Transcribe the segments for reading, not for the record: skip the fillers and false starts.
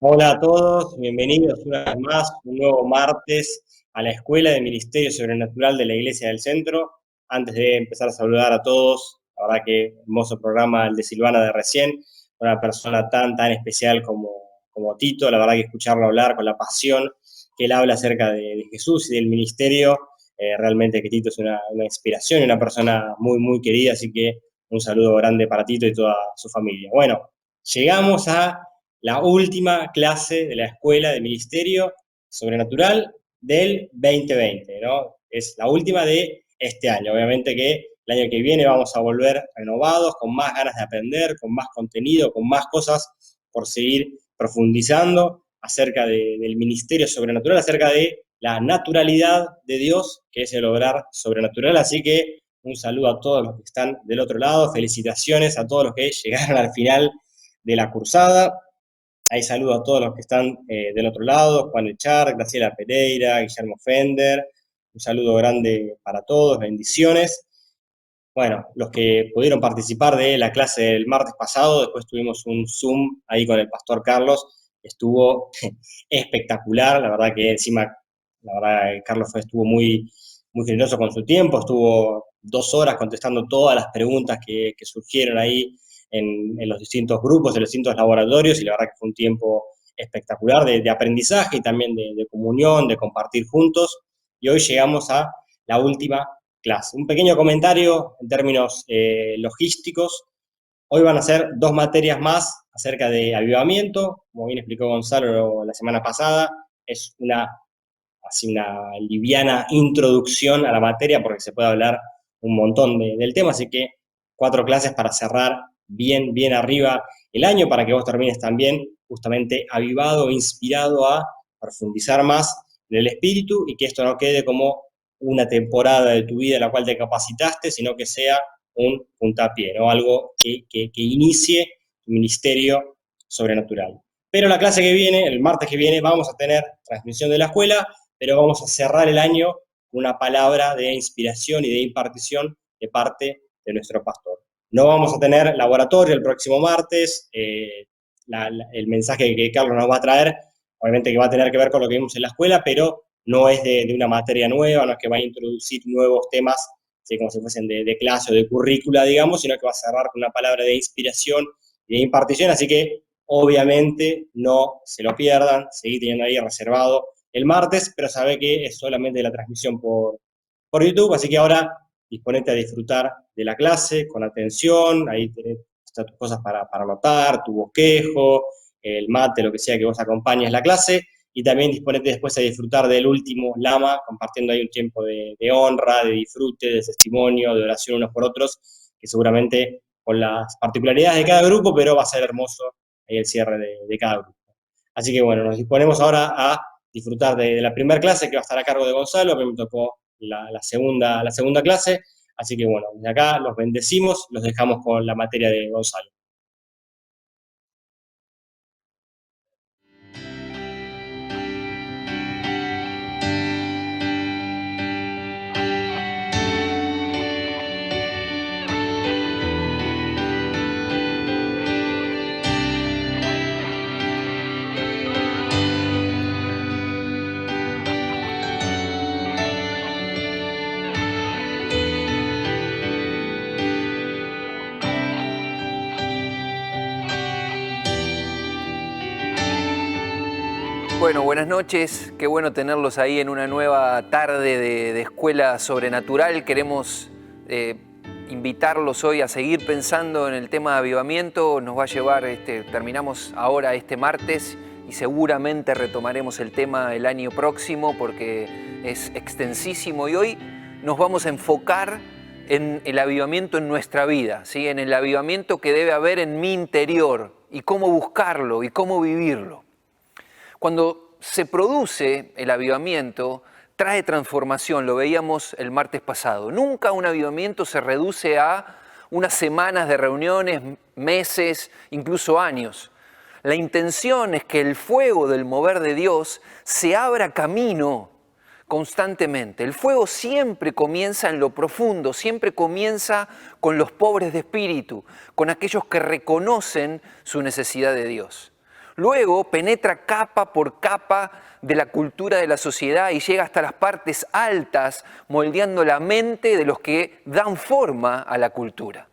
Hola a todos, bienvenidos una vez más, un nuevo martes a la Escuela de Ministerio Sobrenatural de la Iglesia del Centro. Antes de empezar a saludar a todos, la verdad que hermoso programa el de Silvana de recién, una persona tan especial como Tito, la verdad que escucharlo hablar con la pasión que él habla acerca de Jesús y del ministerio, realmente que Tito es una inspiración y una persona muy querida, así que un saludo grande para Tito y toda su familia. Bueno, llegamos a la última clase de la Escuela de Ministerio Sobrenatural del 2020, ¿no? Es la última de este año. Obviamente que el año que viene vamos a volver renovados, con más ganas de aprender, con más contenido, con más cosas por seguir profundizando acerca del ministerio sobrenatural, acerca de la naturalidad de Dios, que es el obrar sobrenatural. Así que un saludo a todos los que están del otro lado, felicitaciones a todos los que llegaron al final de la cursada. Ahí saludo a todos los que están del otro lado, Juan Echar, Graciela Pereira, Guillermo Fender, un saludo grande para todos, bendiciones. Bueno, los que pudieron participar de la clase del martes pasado, después tuvimos un Zoom ahí con el pastor Carlos, estuvo espectacular, la verdad que encima, la verdad Carlos estuvo muy generoso con su tiempo, estuvo 2 horas contestando todas las preguntas que surgieron ahí en los distintos grupos, en los distintos laboratorios, y la verdad que fue un tiempo espectacular de aprendizaje y también de comunión, de compartir juntos, y hoy llegamos a la última clase. Un pequeño comentario en términos logísticos. Hoy van a ser 2 materias más acerca de avivamiento, como bien explicó Gonzalo la semana pasada. Es una liviana introducción a la materia porque se puede hablar un montón del tema, así que 4 clases para cerrar bien arriba el año, para que vos termines también justamente avivado, inspirado a profundizar más en el espíritu y que esto no quede como una temporada de tu vida en la cual te capacitaste, sino que sea un puntapié, ¿no? Algo que inicie tu ministerio sobrenatural. Pero la clase que viene, el martes que viene, vamos a tener transmisión de la escuela, pero vamos a cerrar el año con una palabra de inspiración y de impartición de parte de nuestro pastor. No vamos a tener laboratorio el próximo martes, el mensaje que Carlos nos va a traer, obviamente que va a tener que ver con lo que vimos en la escuela, pero no es de una materia nueva, no es que va a introducir nuevos temas, ¿sí? Como si fuesen de clase o de currícula, digamos, sino que va a cerrar con una palabra de inspiración y de impartición, así que obviamente no se lo pierdan, seguí teniendo ahí reservado el martes, pero sabe que es solamente la transmisión por YouTube, así que ahora disponete a disfrutar de la clase con atención, ahí tenés tus cosas para anotar, tu bosquejo, el mate, lo que sea que vos acompañes la clase, y también disponete después a disfrutar del último Lama, compartiendo ahí un tiempo de honra, de disfrute, de testimonio, de oración unos por otros, que seguramente con las particularidades de cada grupo, pero va a ser hermoso ahí el cierre de cada grupo. Así que bueno, nos disponemos ahora a disfrutar de la primera clase que va a estar a cargo de Gonzalo, a mí me tocó la segunda clase, así que bueno, desde acá los bendecimos, los dejamos con la materia de Gonzalo. Bueno, buenas noches, qué bueno tenerlos ahí en una nueva tarde de Escuela Sobrenatural. Queremos invitarlos hoy a seguir pensando en el tema de avivamiento. Nos va a llevar, terminamos ahora este martes y seguramente retomaremos el tema el año próximo porque es extensísimo, y hoy nos vamos a enfocar en el avivamiento en nuestra vida, ¿sí? En el avivamiento que debe haber en mi interior y cómo buscarlo y cómo vivirlo. Cuando se produce el avivamiento, trae transformación, lo veíamos el martes pasado. Nunca un avivamiento se reduce a unas semanas de reuniones, meses, incluso años. La intención es que el fuego del mover de Dios se abra camino constantemente. El fuego siempre comienza en lo profundo, siempre comienza con los pobres de espíritu, con aquellos que reconocen su necesidad de Dios. Luego penetra capa por capa de la cultura de la sociedad y llega hasta las partes altas, moldeando la mente de los que dan forma a la cultura.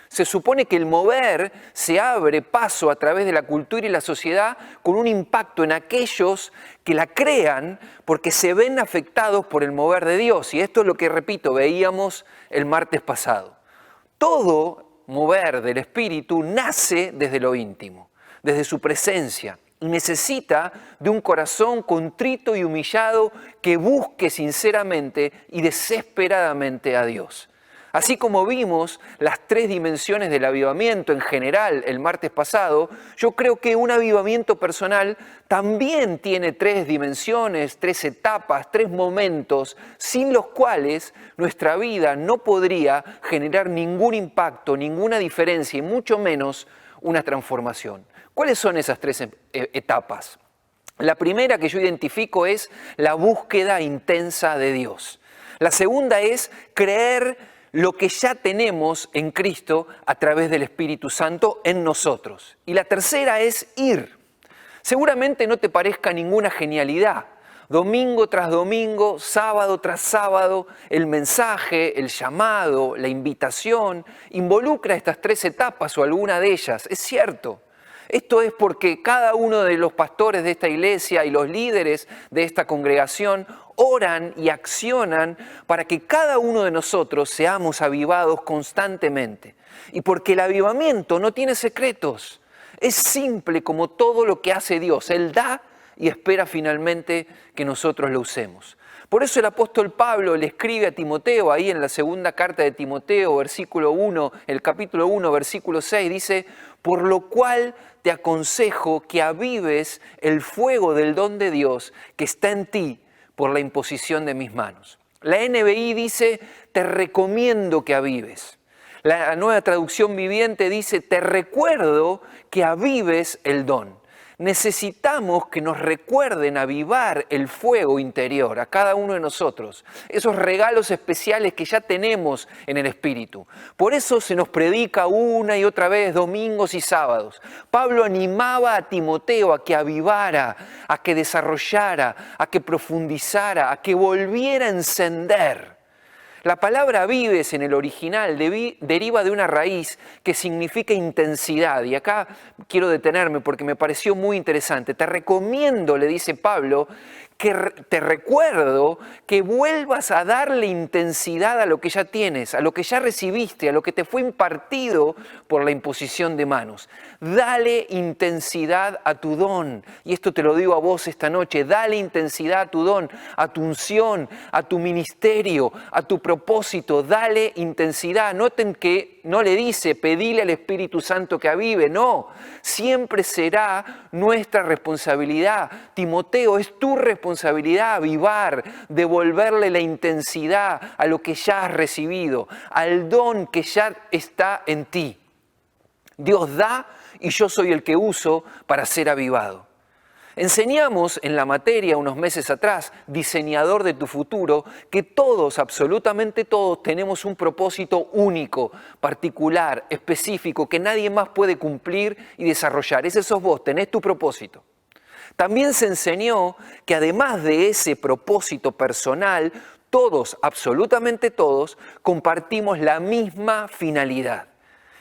Se supone que el mover se abre paso a través de la cultura y la sociedad con un impacto en aquellos que la crean porque se ven afectados por el mover de Dios. Y esto es lo que, repito, veíamos el martes pasado. Todo mover del Espíritu nace desde lo íntimo, desde su presencia, y necesita de un corazón contrito y humillado que busque sinceramente y desesperadamente a Dios. Así como vimos las 3 dimensiones del avivamiento en general el martes pasado, yo creo que un avivamiento personal también tiene 3 dimensiones, 3 etapas, 3 momentos, sin los cuales nuestra vida no podría generar ningún impacto, ninguna diferencia y mucho menos una transformación. ¿Cuáles son esas 3 etapas? La primera que yo identifico es la búsqueda intensa de Dios. La segunda es creer lo que ya tenemos en Cristo a través del Espíritu Santo en nosotros. Y la tercera es ir. Seguramente no te parezca ninguna genialidad. Domingo tras domingo, sábado tras sábado, el mensaje, el llamado, la invitación, involucra estas 3 etapas o alguna de ellas. Es cierto. Esto es porque cada uno de los pastores de esta iglesia y los líderes de esta congregación oran y accionan para que cada uno de nosotros seamos avivados constantemente. Y porque el avivamiento no tiene secretos, es simple como todo lo que hace Dios. Él da y espera finalmente que nosotros lo usemos. Por eso el apóstol Pablo le escribe a Timoteo, ahí en la segunda carta de Timoteo, versículo 1, el capítulo 1, versículo 6, dice: por lo cual te aconsejo que avives el fuego del don de Dios que está en ti por la imposición de mis manos. La NBI dice: te recomiendo que avives. La Nueva Traducción Viviente dice: te recuerdo que avives el don. Necesitamos que nos recuerden avivar el fuego interior a cada uno de nosotros, esos regalos especiales que ya tenemos en el Espíritu. Por eso se nos predica una y otra vez, domingos y sábados. Pablo animaba a Timoteo a que avivara, a que desarrollara, a que profundizara, a que volviera a encender. La palabra vives en el original deriva de una raíz que significa intensidad. Y acá quiero detenerme porque me pareció muy interesante. Te recomiendo, le dice Pablo, que te recuerdo que vuelvas a darle intensidad a lo que ya tienes, a lo que ya recibiste, a lo que te fue impartido por la imposición de manos. Dale intensidad a tu don. Y esto te lo digo a vos esta noche. Dale intensidad a tu don, a tu unción, a tu ministerio, a tu propósito. Dale intensidad. Noten que no le dice pedile al Espíritu Santo que avive. No, siempre será nuestra responsabilidad. Timoteo, es tu responsabilidad avivar, devolverle la intensidad a lo que ya has recibido, al don que ya está en ti. Dios da y yo soy el que uso para ser avivado. Enseñamos en la materia unos meses atrás, diseñador de tu futuro, que todos, absolutamente todos, tenemos un propósito único, particular, específico, que nadie más puede cumplir y desarrollar. Ese sos vos, tenés tu propósito. También se enseñó que además de ese propósito personal, todos, absolutamente todos, compartimos la misma finalidad.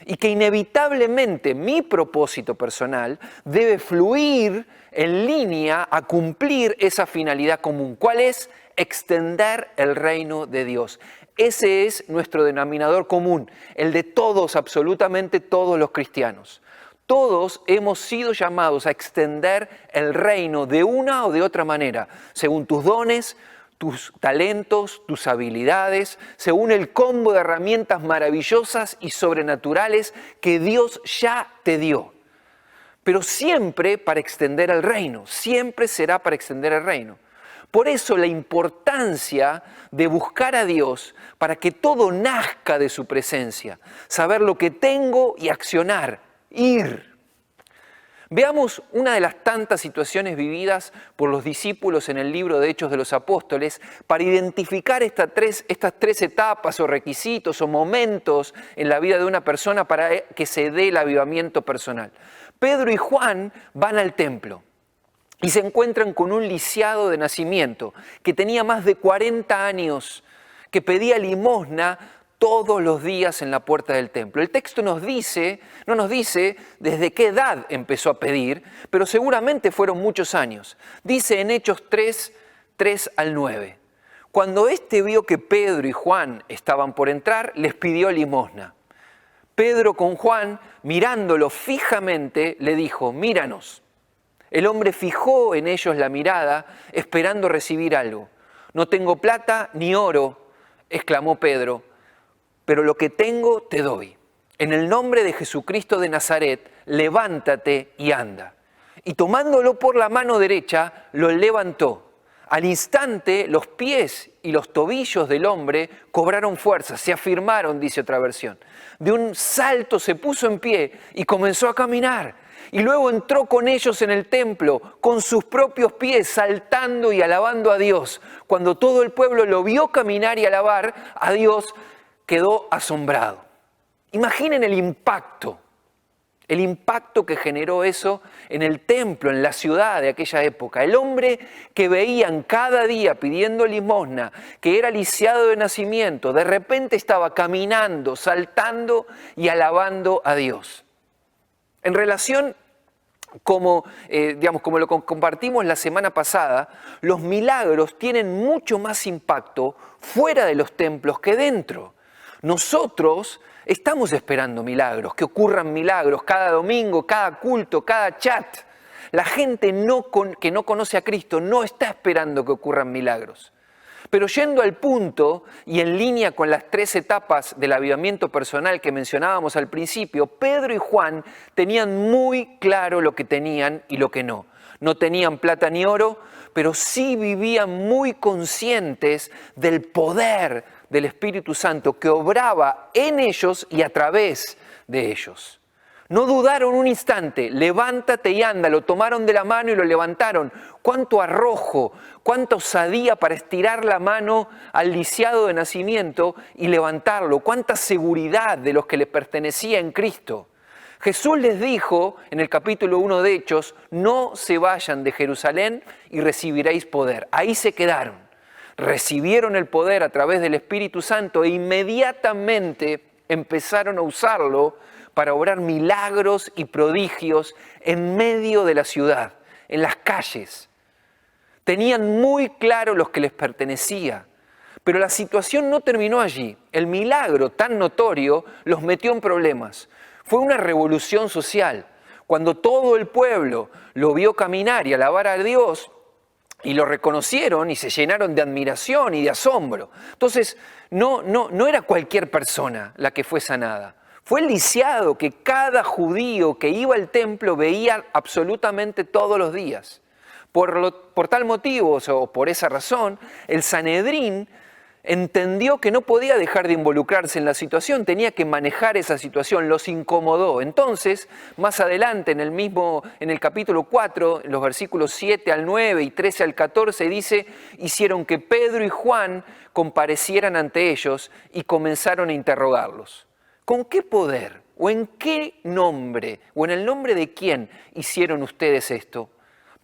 Y que inevitablemente mi propósito personal debe fluir en línea a cumplir esa finalidad común. ¿Cuál es? Extender el reino de Dios. Ese es nuestro denominador común, el de todos, absolutamente todos los cristianos. Todos hemos sido llamados a extender el reino de una o de otra manera, según tus dones, tus talentos, tus habilidades, según el combo de herramientas maravillosas y sobrenaturales que Dios ya te dio. Pero siempre para extender el reino, siempre será para extender el reino. Por eso la importancia de buscar a Dios para que todo nazca de su presencia, saber lo que tengo y accionar, ir. Veamos una de las tantas situaciones vividas por los discípulos en el libro de Hechos de los Apóstoles para identificar estas tres etapas o requisitos o momentos en la vida de una persona para que se dé el avivamiento personal. Pedro y Juan van al templo y se encuentran con un lisiado de nacimiento que tenía más de 40 años, que pedía limosna todos los días en la puerta del templo. El texto no nos dice desde qué edad empezó a pedir, pero seguramente fueron muchos años. Dice en Hechos 3 al 9. Cuando éste vio que Pedro y Juan estaban por entrar, les pidió limosna. Pedro con Juan, mirándolo fijamente, le dijo: míranos. El hombre fijó en ellos la mirada, esperando recibir algo. No tengo plata ni oro, exclamó Pedro, pero lo que tengo te doy. En el nombre de Jesucristo de Nazaret, levántate y anda. Y tomándolo por la mano derecha, lo levantó. Al instante, los pies y los tobillos del hombre cobraron fuerza, se afirmaron, dice otra versión. De un salto se puso en pie y comenzó a caminar. Y luego entró con ellos en el templo, con sus propios pies, saltando y alabando a Dios. Cuando todo el pueblo lo vio caminar y alabar a Dios, quedó asombrado. Imaginen el impacto que generó eso en el templo, en la ciudad de aquella época. El hombre que veían cada día pidiendo limosna, que era lisiado de nacimiento, de repente estaba caminando, saltando y alabando a Dios. En relación, como lo compartimos la semana pasada, los milagros tienen mucho más impacto fuera de los templos que dentro. Nosotros estamos esperando milagros, que ocurran milagros cada domingo, cada culto, cada chat. La gente que no conoce a Cristo no está esperando que ocurran milagros. Pero yendo al punto y en línea con las 3 etapas del avivamiento personal que mencionábamos al principio, Pedro y Juan tenían muy claro lo que tenían y lo que no. No tenían plata ni oro, pero sí vivían muy conscientes del poder del Espíritu Santo que obraba en ellos y a través de ellos. No dudaron un instante, levántate y anda, lo tomaron de la mano y lo levantaron. Cuánto arrojo, cuánta osadía para estirar la mano al lisiado de nacimiento y levantarlo, cuánta seguridad de los que le pertenecía en Cristo. Jesús les dijo en el capítulo 1 de Hechos: no se vayan de Jerusalén y recibiréis poder. Ahí se quedaron. Recibieron el poder a través del Espíritu Santo e inmediatamente empezaron a usarlo para obrar milagros y prodigios en medio de la ciudad, en las calles. Tenían muy claro los que les pertenecía, pero la situación no terminó allí. El milagro tan notorio los metió en problemas. Fue una revolución social. Cuando todo el pueblo lo vio caminar y alabar a Dios, y lo reconocieron y se llenaron de admiración y de asombro. Entonces, no era cualquier persona la que fue sanada. Fue el lisiado que cada judío que iba al templo veía absolutamente todos los días. Por tal motivo, o por esa razón, el Sanedrín entendió que no podía dejar de involucrarse en la situación, tenía que manejar esa situación, los incomodó. Entonces, más adelante, en el capítulo 4, en los versículos 7 al 9 y 13 al 14, dice: hicieron que Pedro y Juan comparecieran ante ellos y comenzaron a interrogarlos. ¿Con qué poder? ¿O en qué nombre? ¿O en el nombre de quién hicieron ustedes esto?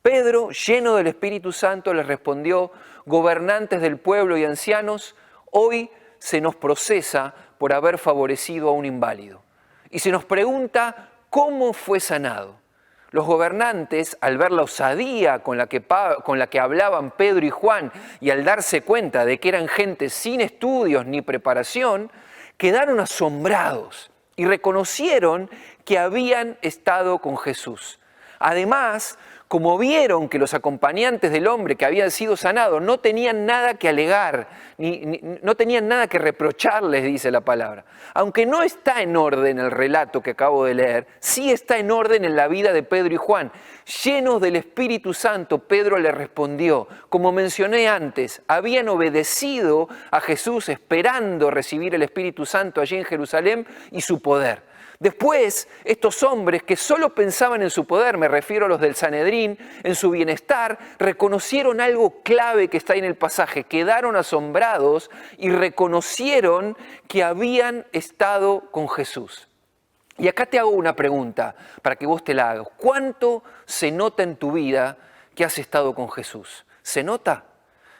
Pedro, lleno del Espíritu Santo, les respondió: gobernantes del pueblo y ancianos, hoy se nos procesa por haber favorecido a un inválido. Y se nos pregunta cómo fue sanado. Los gobernantes, al ver la osadía con la que hablaban Pedro y Juan y al darse cuenta de que eran gente sin estudios ni preparación, quedaron asombrados y reconocieron que habían estado con Jesús. Además, como vieron que los acompañantes del hombre que había sido sanado no tenían nada que alegar, no tenían nada que reprocharles, dice la palabra. Aunque no está en orden el relato que acabo de leer, sí está en orden en la vida de Pedro y Juan. Llenos del Espíritu Santo, Pedro le respondió: como mencioné antes, habían obedecido a Jesús esperando recibir el Espíritu Santo allí en Jerusalén y su poder. Después, estos hombres que solo pensaban en su poder, me refiero a los del Sanedrín, en su bienestar, reconocieron algo clave que está ahí en el pasaje. Quedaron asombrados y reconocieron que habían estado con Jesús. Y acá te hago una pregunta para que vos te la hagas. ¿Cuánto se nota en tu vida que has estado con Jesús? ¿Se nota?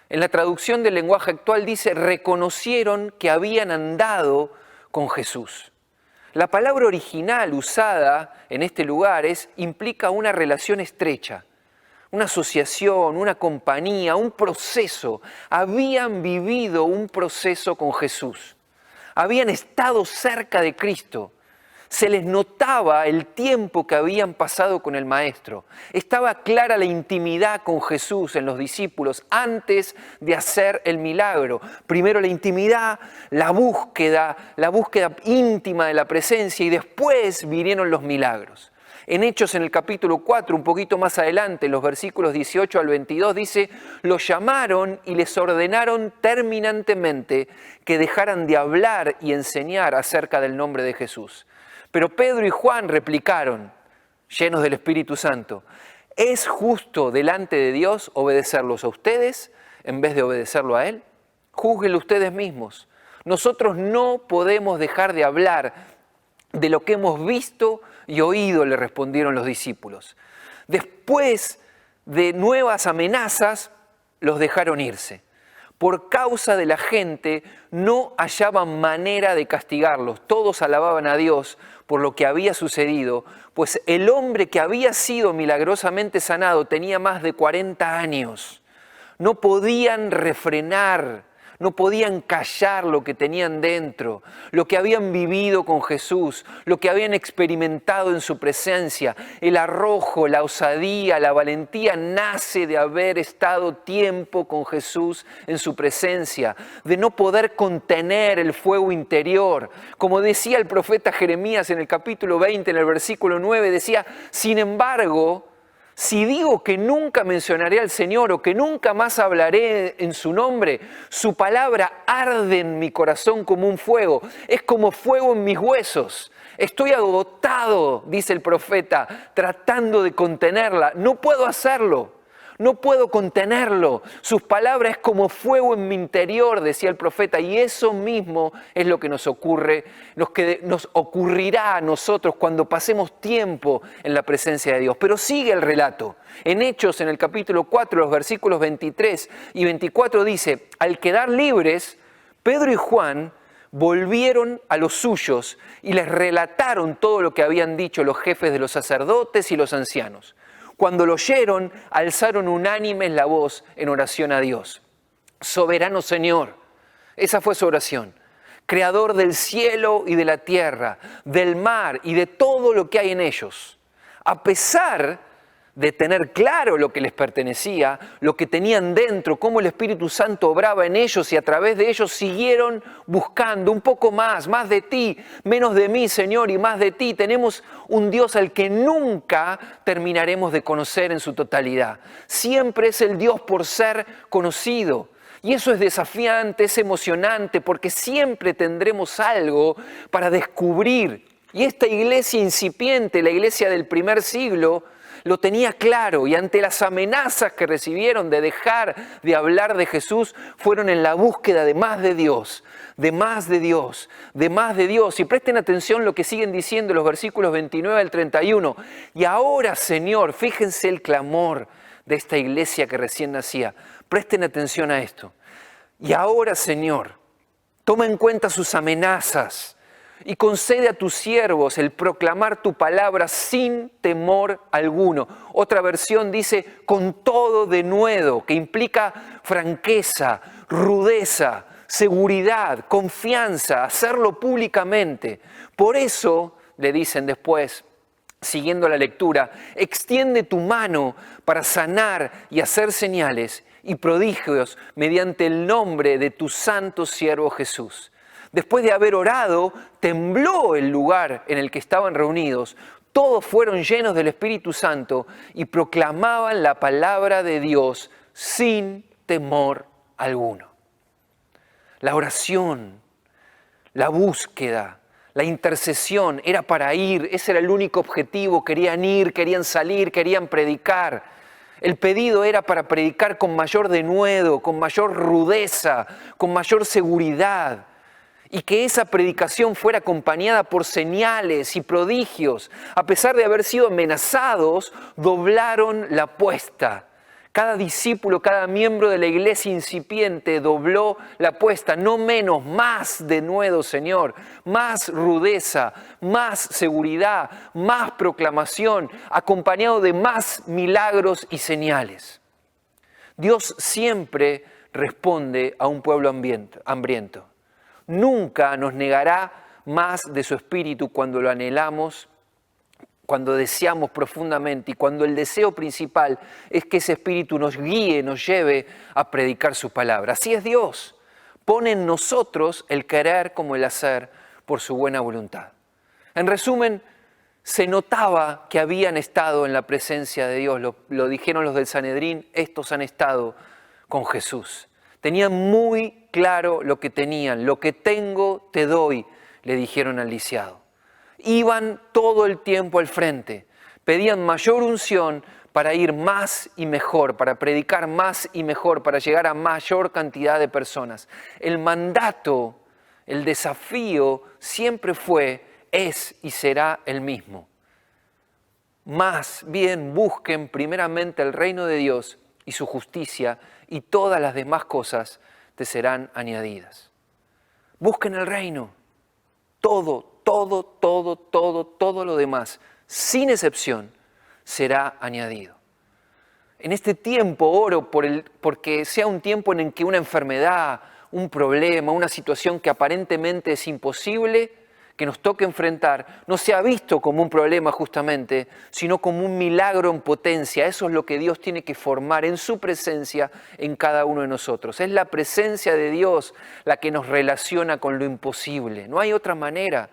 En la traducción del lenguaje actual dice, reconocieron que habían andado con Jesús. La palabra original usada en este lugar implica una relación estrecha, una asociación, una compañía, un proceso. Habían vivido un proceso con Jesús. Habían estado cerca de Cristo. Se les notaba el tiempo que habían pasado con el Maestro. Estaba clara la intimidad con Jesús en los discípulos antes de hacer el milagro. Primero la intimidad, la búsqueda íntima de la presencia y después vinieron los milagros. En Hechos, en el capítulo 4, un poquito más adelante, en los versículos 18 al 22, dice, los llamaron y les ordenaron terminantemente que dejaran de hablar y enseñar acerca del nombre de Jesús. Pero Pedro y Juan replicaron, llenos del Espíritu Santo, ¿es justo delante de Dios obedecerlos a ustedes en vez de obedecerlo a Él? Júzguenlo ustedes mismos. Nosotros no podemos dejar de hablar de lo que hemos visto y oído, le respondieron los discípulos. Después de nuevas amenazas, los dejaron irse. Por causa de la gente, no hallaban manera de castigarlos. Todos alababan a Dios por lo que había sucedido, pues el hombre que había sido milagrosamente sanado tenía más de 40 años. No podían refrenar, no podían callar lo que tenían dentro, lo que habían vivido con Jesús, lo que habían experimentado en su presencia. El arrojo, la osadía, la valentía nace de haber estado tiempo con Jesús en su presencia, de no poder contener el fuego interior. Como decía el profeta Jeremías en el capítulo 20, en el versículo 9, decía, sin embargo, si digo que nunca mencionaré al Señor o que nunca más hablaré en su nombre, su palabra arde en mi corazón como un fuego, es como fuego en mis huesos. Estoy agotado, dice el profeta, tratando de contenerla. No puedo hacerlo, no puedo contenerlo. Sus palabras es como fuego en mi interior, decía el profeta, y eso mismo es lo que nos ocurre, lo que nos ocurrirá a nosotros cuando pasemos tiempo en la presencia de Dios. Pero sigue el relato. En Hechos, en el capítulo 4, los versículos 23 y 24 dice, al quedar libres, Pedro y Juan volvieron a los suyos y les relataron todo lo que habían dicho los jefes de los sacerdotes y los ancianos. Cuando lo oyeron, alzaron unánimes la voz en oración a Dios. Soberano Señor, esa fue su oración. Creador del cielo y de la tierra, del mar y de todo lo que hay en ellos. A pesar de tener claro lo que les pertenecía, lo que tenían dentro, cómo el Espíritu Santo obraba en ellos y a través de ellos siguieron buscando un poco más de ti, menos de mí, Señor, y más de ti. Tenemos un Dios al que nunca terminaremos de conocer en su totalidad. Siempre es el Dios por ser conocido. Y eso es desafiante, es emocionante, porque siempre tendremos algo para descubrir. Y esta iglesia incipiente, la iglesia del primer siglo, lo tenía claro y ante las amenazas que recibieron de dejar de hablar de Jesús, fueron en la búsqueda de más de Dios, de más de Dios, de más de Dios. Y presten atención lo que siguen diciendo los versículos 29 al 31. Y ahora, Señor, fíjense el clamor de esta iglesia que recién nacía. Presten atención a esto. Y ahora, Señor, toma en cuenta sus amenazas y concede a tus siervos el proclamar tu palabra sin temor alguno. Otra versión dice con todo denuedo, que implica franqueza, rudeza, seguridad, confianza, hacerlo públicamente. Por eso, le dicen después, siguiendo la lectura, extiende tu mano para sanar y hacer señales y prodigios mediante el nombre de tu santo siervo Jesús. Después de haber orado, tembló el lugar en el que estaban reunidos. Todos fueron llenos del Espíritu Santo y proclamaban la palabra de Dios sin temor alguno. La oración, la búsqueda, La intercesión era para ir, ese era el único objetivo, querían ir, querían salir, querían predicar. El pedido era para predicar con mayor denuedo, con mayor rudeza, con mayor seguridad. Y que esa predicación fuera acompañada por señales y prodigios. A pesar de haber sido amenazados, doblaron la apuesta. Cada discípulo, cada miembro de la iglesia incipiente dobló la apuesta. No menos, más denuedo, Señor. Más rudeza, más seguridad, más proclamación, acompañado de más milagros y señales. Dios siempre responde a un pueblo hambriento. Nunca nos negará más de su espíritu cuando lo anhelamos, cuando deseamos profundamente y cuando el deseo principal es que ese espíritu nos guíe, nos lleve a predicar su palabra. Así es Dios. Pone en nosotros el querer como el hacer por su buena voluntad. En resumen, se notaba que habían estado en la presencia de Dios. Lo dijeron los del Sanedrín, estos han estado con Jesús. Tenían muy claro lo que tenían. Lo que tengo te doy, le dijeron al lisiado. Iban todo el tiempo al frente. Pedían mayor unción para ir más y mejor, para predicar más y mejor, para llegar a mayor cantidad de personas. El mandato, el desafío siempre fue, es y será el mismo. Más bien busquen primeramente el reino de Dios y su justicia, y todas las demás cosas te serán añadidas. Busquen el reino. Todo lo demás, sin excepción, será añadido. En este tiempo oro porque sea un tiempo en el que una enfermedad, un problema, una situación que aparentemente es imposible, que nos toque enfrentar, no sea visto como un problema justamente, sino como un milagro en potencia. Eso es lo que Dios tiene que formar en su presencia en cada uno de nosotros. Es la presencia de Dios la que nos relaciona con lo imposible. No hay otra manera.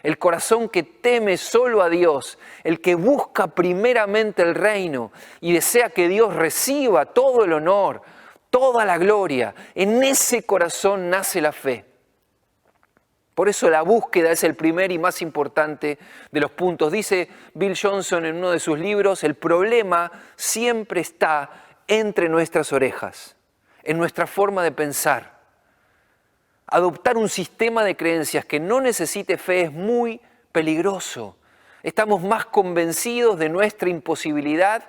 El corazón que teme solo a Dios, el que busca primeramente el reino y desea que Dios reciba todo el honor, toda la gloria, en ese corazón nace la fe. Por eso la búsqueda es el primer y más importante de los puntos. Dice Bill Johnson en uno de sus libros, el problema siempre está entre nuestras orejas, en nuestra forma de pensar. Adoptar un sistema de creencias que no necesite fe es muy peligroso. Estamos más convencidos de nuestra imposibilidad,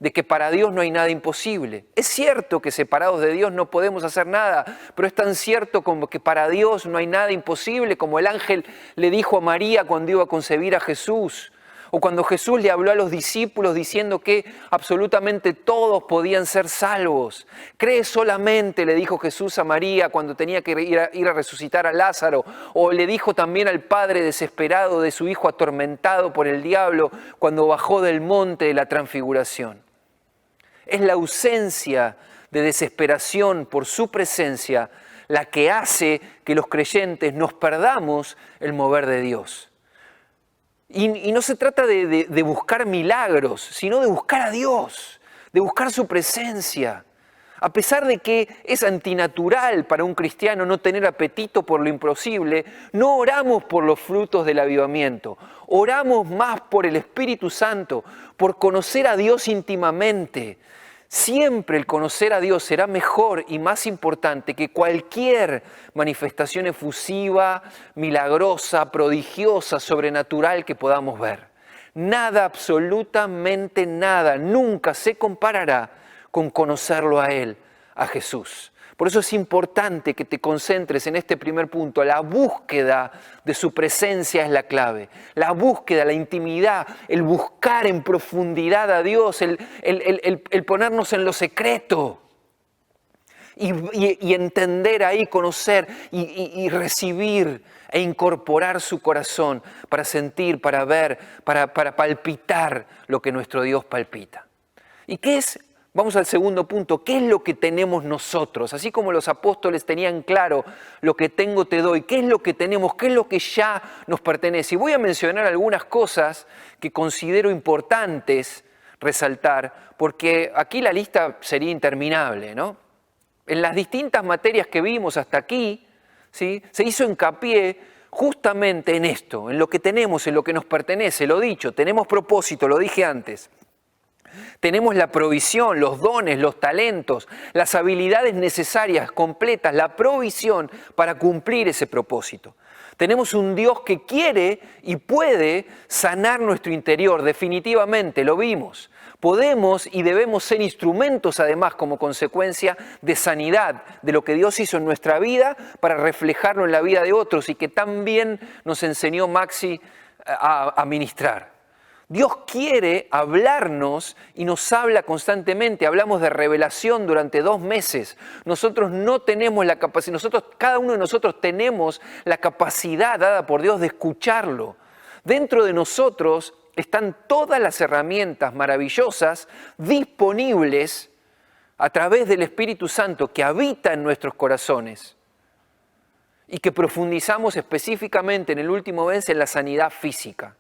de que para Dios no hay nada imposible. Es cierto que separados de Dios no podemos hacer nada, pero es tan cierto como que para Dios no hay nada imposible, como el ángel le dijo a María cuando iba a concebir a Jesús, o cuando Jesús le habló a los discípulos diciendo que absolutamente todos podían ser salvos. Cree solamente, le dijo Jesús a María cuando tenía que ir a resucitar a Lázaro, o le dijo también al padre desesperado de su hijo atormentado por el diablo cuando bajó del monte de la transfiguración. Es la ausencia de desesperación por su presencia la que hace que los creyentes nos perdamos el mover de Dios. Y no se trata de buscar milagros, sino de buscar a Dios, de buscar su presencia. A pesar de que es antinatural para un cristiano no tener apetito por lo imposible, no oramos por los frutos del avivamiento. Oramos más por el Espíritu Santo, por conocer a Dios íntimamente. Siempre el conocer a Dios será mejor y más importante que cualquier manifestación efusiva, milagrosa, prodigiosa, sobrenatural que podamos ver. Nada, absolutamente nada, nunca se comparará con conocerlo a Él, a Jesús. Por eso es importante que te concentres en este primer punto. La búsqueda de su presencia es la clave. La búsqueda, la intimidad, el buscar en profundidad a Dios, el ponernos en lo secreto y entender ahí, conocer y recibir e incorporar su corazón para sentir, para ver, para palpitar lo que nuestro Dios palpita. ¿Y qué es? Vamos al segundo punto, ¿qué es lo que tenemos nosotros? Así como los apóstoles tenían claro, lo que tengo te doy, ¿qué es lo que tenemos? ¿Qué es lo que ya nos pertenece? Y voy a mencionar algunas cosas que considero importantes resaltar, porque aquí la lista sería interminable, ¿no? En las distintas materias que vimos hasta aquí, ¿sí? Se hizo hincapié justamente en esto, en lo que tenemos, en lo que nos pertenece, lo dicho, tenemos propósito, lo dije antes. Tenemos la provisión, los dones, los talentos, las habilidades necesarias, completas, la provisión para cumplir ese propósito. Tenemos un Dios que quiere y puede sanar nuestro interior, definitivamente, lo vimos. Podemos y debemos ser instrumentos, además, como consecuencia de sanidad, de lo que Dios hizo en nuestra vida para reflejarlo en la vida de otros y que también nos enseñó Maxi a ministrar. Dios quiere hablarnos y nos habla constantemente. Hablamos de revelación durante 2 meses. Nosotros no tenemos la capacidad, cada uno de nosotros tenemos la capacidad dada por Dios de escucharlo. Dentro de nosotros están todas las herramientas maravillosas disponibles a través del Espíritu Santo que habita en nuestros corazones y que profundizamos específicamente en el último mes en la sanidad física.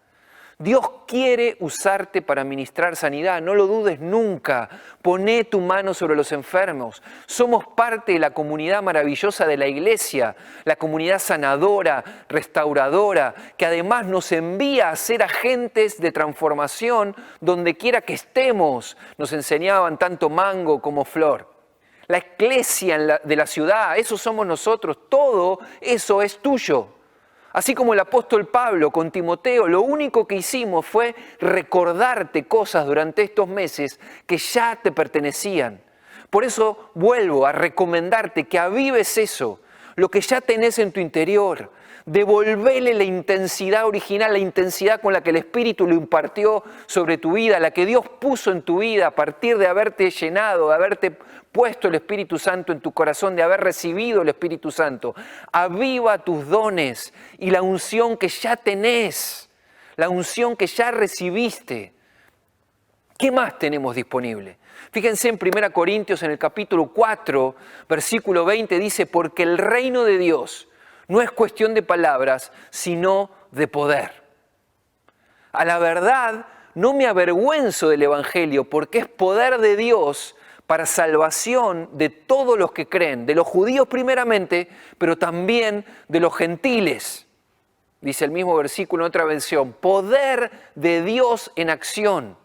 Dios quiere usarte para ministrar sanidad, no lo dudes nunca. Poné tu mano sobre los enfermos. Somos parte de la comunidad maravillosa de la iglesia, la comunidad sanadora, restauradora, que además nos envía a ser agentes de transformación donde quiera que estemos. Nos enseñaban tanto Mango como Flor. La iglesia de la ciudad, eso somos nosotros, todo eso es tuyo. Así como el apóstol Pablo con Timoteo, lo único que hicimos fue recordarte cosas durante estos meses que ya te pertenecían. Por eso vuelvo a recomendarte que avives eso, lo que ya tenés en tu interior. Devolvele la intensidad original, la intensidad con la que el Espíritu lo impartió sobre tu vida, la que Dios puso en tu vida a partir de haberte llenado, de haberte puesto el Espíritu Santo en tu corazón, de haber recibido el Espíritu Santo. Aviva tus dones y la unción que ya tenés, la unción que ya recibiste. ¿Qué más tenemos disponible? Fíjense en 1 Corintios, en el capítulo 4, versículo 20, dice, porque el reino de Dios no es cuestión de palabras, sino de poder. A la verdad, no me avergüenzo del Evangelio, porque es poder de Dios para salvación de todos los que creen, de los judíos primeramente, pero también de los gentiles. Dice el mismo versículo en otra versión, poder de Dios en acción.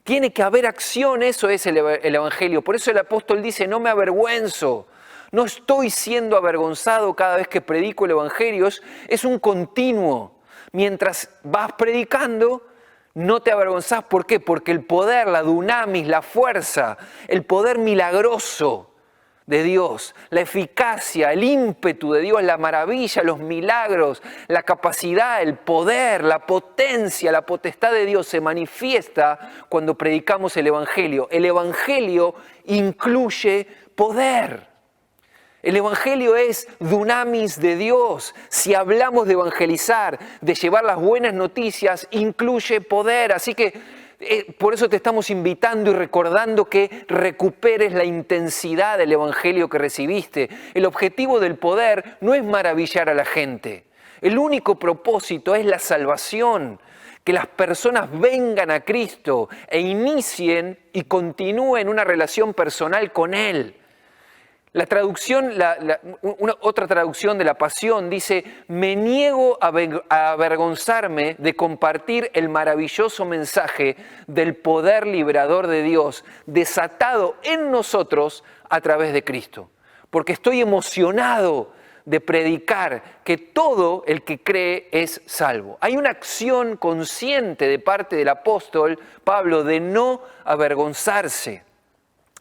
Tiene que haber acción, eso es el Evangelio. Por eso el apóstol dice, no me avergüenzo. No estoy siendo avergonzado cada vez que predico el Evangelio, es un continuo. Mientras vas predicando, no te avergonzás. ¿Por qué? Porque el poder, la dunamis, la fuerza, el poder milagroso de Dios, la eficacia, el ímpetu de Dios, la maravilla, los milagros, la capacidad, el poder, la potencia, la potestad de Dios se manifiesta cuando predicamos el Evangelio. El Evangelio incluye poder. El Evangelio es dunamis de Dios. Si hablamos de evangelizar, de llevar las buenas noticias, incluye poder. Así que por eso te estamos invitando y recordando que recuperes la intensidad del Evangelio que recibiste. El objetivo del poder no es maravillar a la gente. El único propósito es la salvación. Que las personas vengan a Cristo e inicien y continúen una relación personal con Él. La traducción, otra traducción de la Pasión dice, me niego a avergonzarme de compartir el maravilloso mensaje del poder liberador de Dios desatado en nosotros a través de Cristo. Porque estoy emocionado de predicar que todo el que cree es salvo. Hay una acción consciente de parte del apóstol Pablo de no avergonzarse.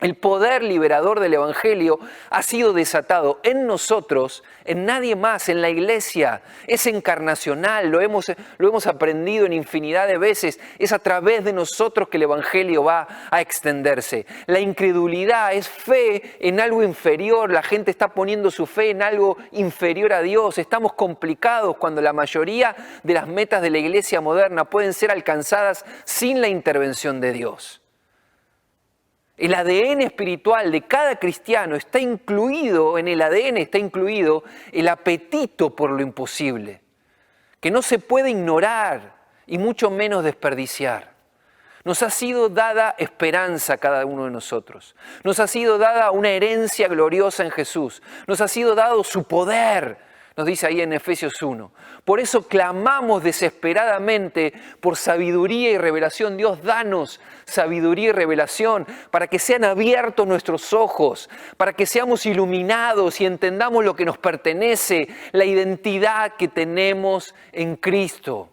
El poder liberador del Evangelio ha sido desatado en nosotros, en nadie más, en la iglesia. Es encarnacional, lo hemos aprendido en infinidad de veces. Es a través de nosotros que el Evangelio va a extenderse. La incredulidad es fe en algo inferior. La gente está poniendo su fe en algo inferior a Dios. Estamos complicados cuando la mayoría de las metas de la iglesia moderna pueden ser alcanzadas sin la intervención de Dios. El ADN espiritual de cada cristiano está incluido, en el ADN está incluido el apetito por lo imposible, que no se puede ignorar y mucho menos desperdiciar. Nos ha sido dada esperanza a cada uno de nosotros. Nos ha sido dada una herencia gloriosa en Jesús. Nos ha sido dado su poder. Nos dice ahí en Efesios 1. Por eso clamamos desesperadamente por sabiduría y revelación. Dios, danos sabiduría y revelación para que sean abiertos nuestros ojos, para que seamos iluminados y entendamos lo que nos pertenece, la identidad que tenemos en Cristo.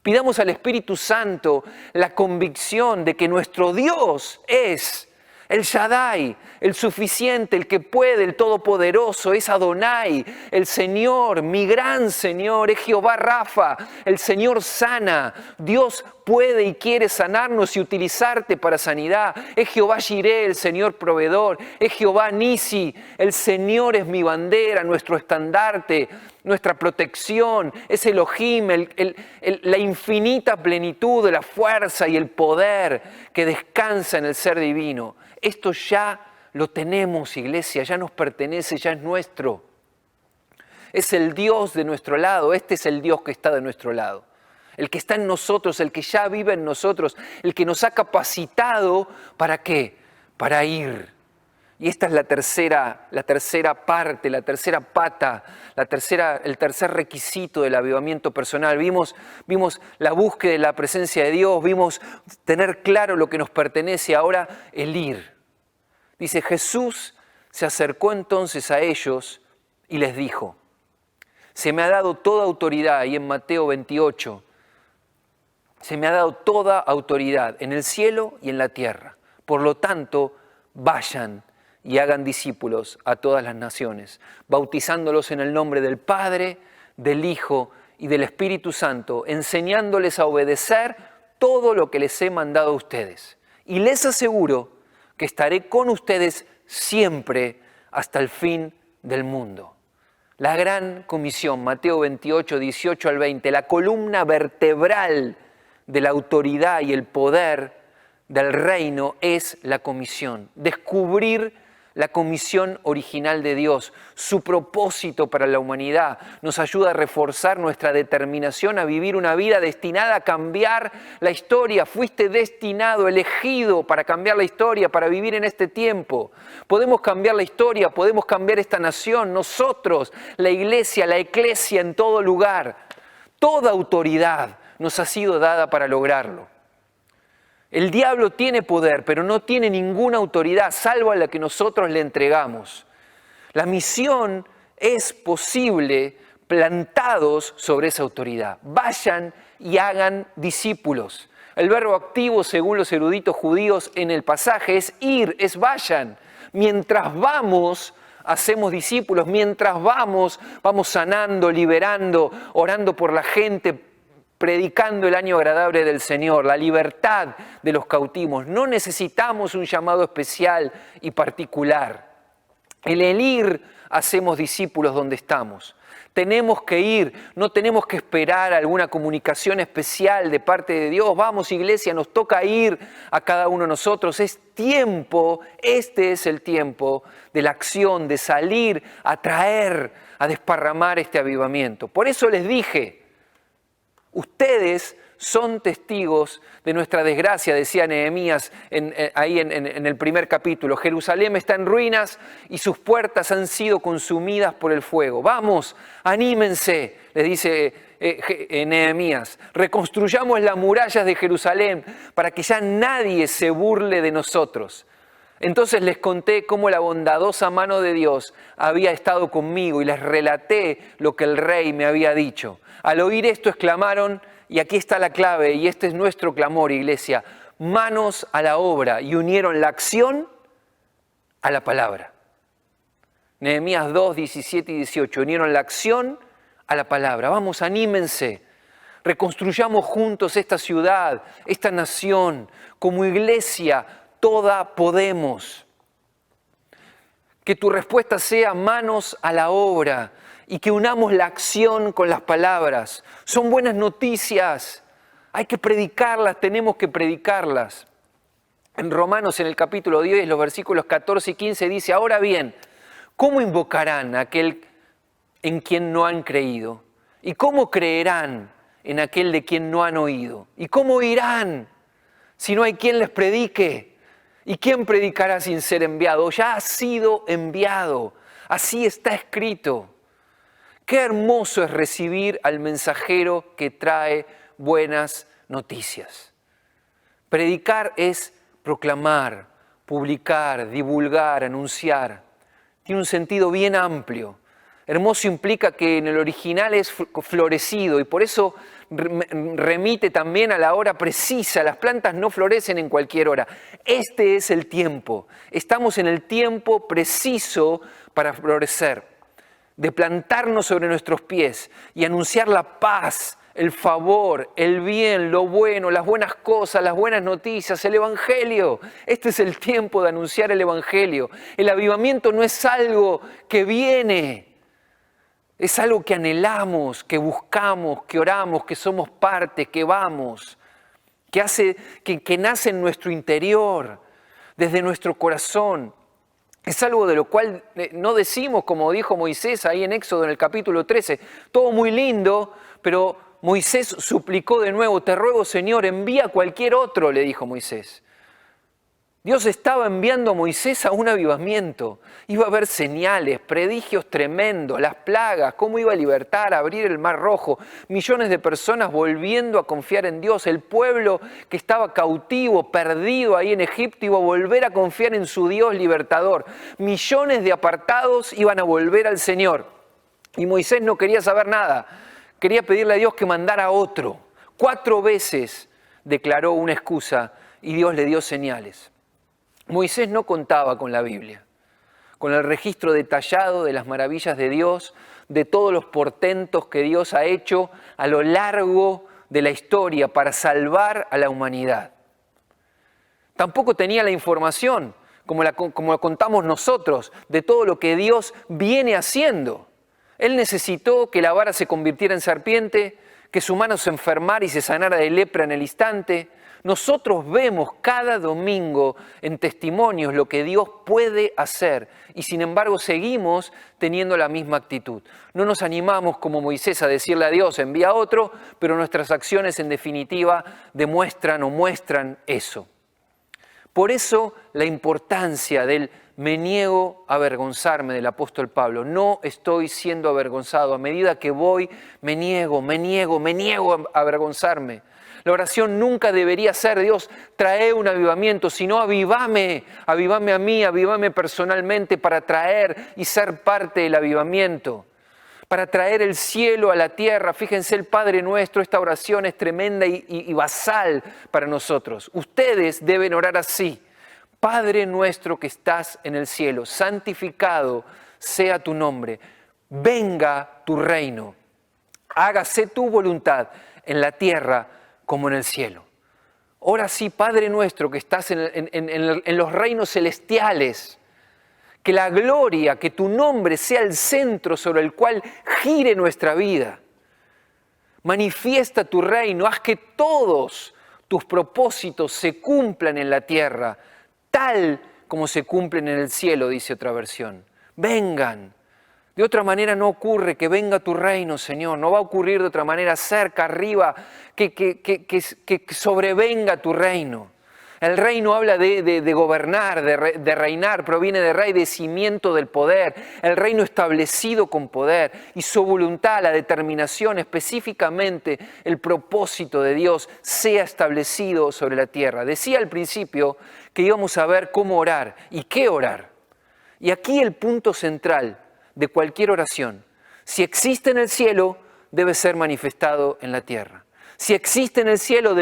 Pidamos al Espíritu Santo la convicción de que nuestro Dios es el Shaddai, el suficiente, el que puede, el todopoderoso, es Adonai, el Señor, mi gran Señor, es Jehová Rafa, el Señor sana. Dios puede y quiere sanarnos y utilizarte para sanidad. Es Jehová Jireh, el Señor proveedor, es Jehová Nisi, el Señor es mi bandera, nuestro estandarte, nuestra protección, es Elohim, la infinita plenitud de la fuerza y el poder que descansa en el ser divino. Esto ya lo tenemos, iglesia, ya nos pertenece, ya es nuestro. Es el Dios de nuestro lado, este es el Dios que está de nuestro lado. El que está en nosotros, el que ya vive en nosotros, el que nos ha capacitado, ¿para qué? Para ir. Y esta es la tercera parte, la tercera pata, el tercer requisito del avivamiento personal. Vimos la búsqueda de la presencia de Dios, vimos tener claro lo que nos pertenece, ahora el ir. Dice, Jesús se acercó entonces a ellos y les dijo, se me ha dado toda autoridad, y en Mateo 28, se me ha dado toda autoridad en el cielo y en la tierra. Por lo tanto, vayan y hagan discípulos a todas las naciones, bautizándolos en el nombre del Padre, del Hijo y del Espíritu Santo, enseñándoles a obedecer todo lo que les he mandado a ustedes. Y les aseguro que estaré con ustedes siempre hasta el fin del mundo. La gran comisión, Mateo 28, 18 al 20, la columna vertebral de la autoridad y el poder del reino es la comisión. Descubrir la comisión original de Dios, su propósito para la humanidad, nos ayuda a reforzar nuestra determinación a vivir una vida destinada a cambiar la historia. Fuiste destinado, elegido para cambiar la historia, para vivir en este tiempo. Podemos cambiar la historia, podemos cambiar esta nación, nosotros, la iglesia, la eclesia en todo lugar. Toda autoridad nos ha sido dada para lograrlo. El diablo tiene poder, pero no tiene ninguna autoridad, salvo a la que nosotros le entregamos. La misión es posible plantados sobre esa autoridad. Vayan y hagan discípulos. El verbo activo, según los eruditos judíos en el pasaje, es ir, es vayan. Mientras vamos, hacemos discípulos. Mientras vamos sanando, liberando, orando por la gente, predicando el año agradable del Señor, la libertad de los cautivos. No necesitamos un llamado especial y particular. En el ir hacemos discípulos donde estamos. Tenemos que ir, no tenemos que esperar alguna comunicación especial de parte de Dios. Vamos, iglesia, nos toca ir a cada uno de nosotros. Es tiempo, este es el tiempo de la acción, de salir a traer, a desparramar este avivamiento. Por eso les dije, ustedes son testigos de nuestra desgracia, decía Nehemías ahí en el primer capítulo. Jerusalén está en ruinas y sus puertas han sido consumidas por el fuego. Vamos, anímense, les dice Nehemías. Reconstruyamos las murallas de Jerusalén para que ya nadie se burle de nosotros. Entonces les conté cómo la bondadosa mano de Dios había estado conmigo y les relaté lo que el rey me había dicho. Al oír esto exclamaron, y aquí está la clave, y este es nuestro clamor, iglesia, manos a la obra, y unieron la acción a la palabra. Nehemías 2, 17 y 18, unieron la acción a la palabra. Vamos, anímense, reconstruyamos juntos esta ciudad, esta nación, como iglesia, toda podemos. Que tu respuesta sea manos a la obra y que unamos la acción con las palabras. Son buenas noticias, hay que predicarlas, tenemos que predicarlas. En Romanos, en el capítulo 10, los versículos 14 y 15 dice, ahora bien, ¿cómo invocarán a aquel en quien no han creído? ¿Y cómo creerán en aquel de quien no han oído? ¿Y cómo irán si no hay quien les predique? ¿Y quién predicará sin ser enviado? Ya ha sido enviado. Así está escrito. Qué hermoso es recibir al mensajero que trae buenas noticias. Predicar es proclamar, publicar, divulgar, anunciar. Tiene un sentido bien amplio. Hermoso implica que en el original es florecido y por eso remite también a la hora precisa. Las plantas no florecen en cualquier hora. Este es el tiempo. Estamos en el tiempo preciso para florecer, de plantarnos sobre nuestros pies y anunciar la paz, el favor, el bien, lo bueno, las buenas cosas, las buenas noticias, el Evangelio. Este es el tiempo de anunciar el Evangelio. El avivamiento no es algo que viene, es algo que anhelamos, que buscamos, que oramos, que somos parte, que vamos, que nace en nuestro interior, desde nuestro corazón. Es algo de lo cual no decimos, como dijo Moisés ahí en Éxodo en el capítulo 13, todo muy lindo, pero Moisés suplicó de nuevo, te ruego Señor, envía a cualquier otro, le dijo Moisés. Dios estaba enviando a Moisés a un avivamiento. Iba a haber señales, prodigios tremendos, las plagas, cómo iba a libertar, a abrir el mar rojo, millones de personas volviendo a confiar en Dios. El pueblo que estaba cautivo, perdido ahí en Egipto, iba a volver a confiar en su Dios libertador. Millones de apartados iban a volver al Señor. Y Moisés no quería saber nada. Quería pedirle a Dios que mandara a otro. 4 veces declaró una excusa y Dios le dio señales. Moisés no contaba con la Biblia, con el registro detallado de las maravillas de Dios, de todos los portentos que Dios ha hecho a lo largo de la historia para salvar a la humanidad. Tampoco tenía la información, como contamos nosotros, de todo lo que Dios viene haciendo. Él necesitó que la vara se convirtiera en serpiente, que su mano se enfermara y se sanara de lepra en el instante. Nosotros vemos cada domingo en testimonios lo que Dios puede hacer y sin embargo seguimos teniendo la misma actitud. No nos animamos como Moisés a decirle a Dios, envía a otro, pero nuestras acciones en definitiva demuestran o muestran eso. Por eso la importancia del me niego a avergonzarme del apóstol Pablo. No estoy siendo avergonzado. A medida que voy, me niego a avergonzarme. La oración nunca debería ser, Dios, trae un avivamiento, sino avívame a mí, avívame personalmente para traer y ser parte del avivamiento, para traer el cielo a la tierra. Fíjense, el Padre Nuestro, esta oración es tremenda y basal para nosotros. Ustedes deben orar así. Padre nuestro que estás en el cielo, santificado sea tu nombre, venga tu reino, hágase tu voluntad en la tierra como en el cielo. Ora sí, Padre nuestro que estás en los reinos celestiales, que la gloria, que tu nombre sea el centro sobre el cual gire nuestra vida. Manifiesta tu reino, haz que todos tus propósitos se cumplan en la tierra, tal como se cumplen en el cielo, dice otra versión. Vengan. De otra manera no ocurre, que venga tu reino, Señor. No va a ocurrir de otra manera, cerca, arriba, que sobrevenga tu reino. El reino habla de gobernar, de reinar, proviene de rey, de cimiento del poder. El reino establecido con poder y su voluntad, la determinación, específicamente el propósito de Dios, sea establecido sobre la tierra. Decía al principio que íbamos a ver cómo orar y qué orar. Y aquí el punto central de cualquier oración. Si existe en el cielo, debe ser manifestado en la tierra. Si existe en el cielo,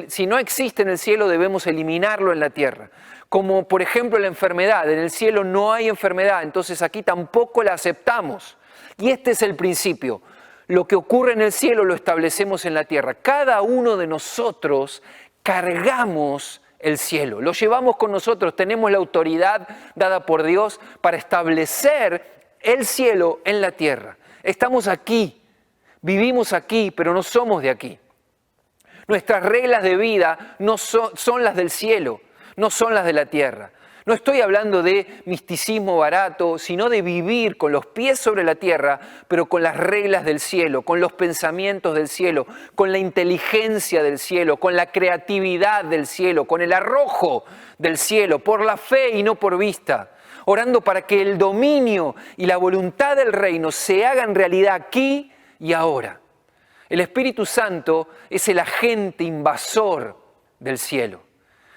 si no existe en el cielo, debemos eliminarlo en la tierra. Como por ejemplo la enfermedad. En el cielo no hay enfermedad, entonces aquí tampoco la aceptamos. Y este es el principio. Lo que ocurre en el cielo lo establecemos en la tierra. Cada uno de nosotros cargamos el cielo, lo llevamos con nosotros, tenemos la autoridad dada por Dios para establecer el cielo en la tierra. Estamos aquí, vivimos aquí, pero no somos de aquí. Nuestras reglas de vida no son las del cielo, no son las de la tierra. No estoy hablando de misticismo barato, sino de vivir con los pies sobre la tierra, pero con las reglas del cielo, con los pensamientos del cielo, con la inteligencia del cielo, con la creatividad del cielo, con el arrojo del cielo, por la fe y no por vista. orando para que el dominio y la voluntad del reino se hagan realidad aquí y ahora. El Espíritu Santo es el agente invasor del cielo.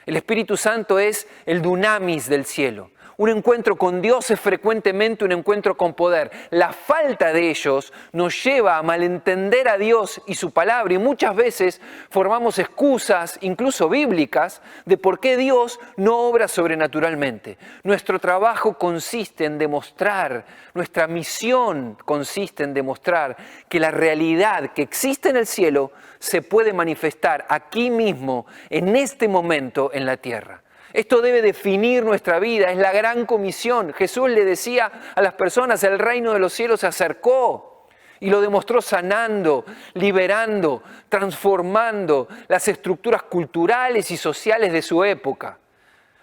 El Espíritu Santo es el dunamis del cielo. Un encuentro con Dios es frecuentemente un encuentro con poder. La falta de ellos nos lleva a malentender a Dios y su palabra, y muchas veces formamos excusas, incluso bíblicas, de por qué Dios no obra sobrenaturalmente. Nuestro trabajo consiste en demostrar, nuestra misión consiste en demostrar que la realidad que existe en el cielo se puede manifestar aquí mismo, en este momento, en la tierra. Esto debe definir nuestra vida, es la gran comisión. Jesús le decía a las personas, el reino de los cielos se acercó y lo demostró sanando, liberando, transformando las estructuras culturales y sociales de su época.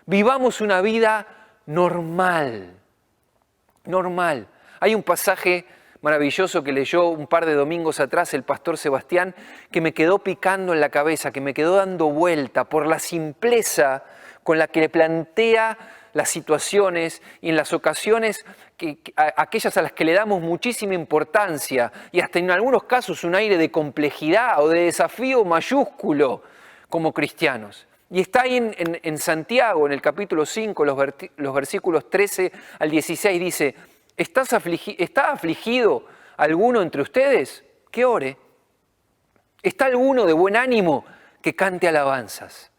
Vivamos una vida normal, normal. Hay un pasaje maravilloso que leyó un par de domingos atrás el pastor Sebastián que me quedó picando en la cabeza, que me quedó dando vuelta por la simpleza con la que le plantea las situaciones y en las ocasiones aquellas a las que le damos muchísima importancia y hasta en algunos casos un aire de complejidad o de desafío mayúsculo como cristianos. Y está ahí en Santiago, en el capítulo 5, los versículos 13 al 16, dice: ¿Está afligido alguno entre ustedes? Que ore. ¿Está alguno de buen ánimo? Que cante alabanzas.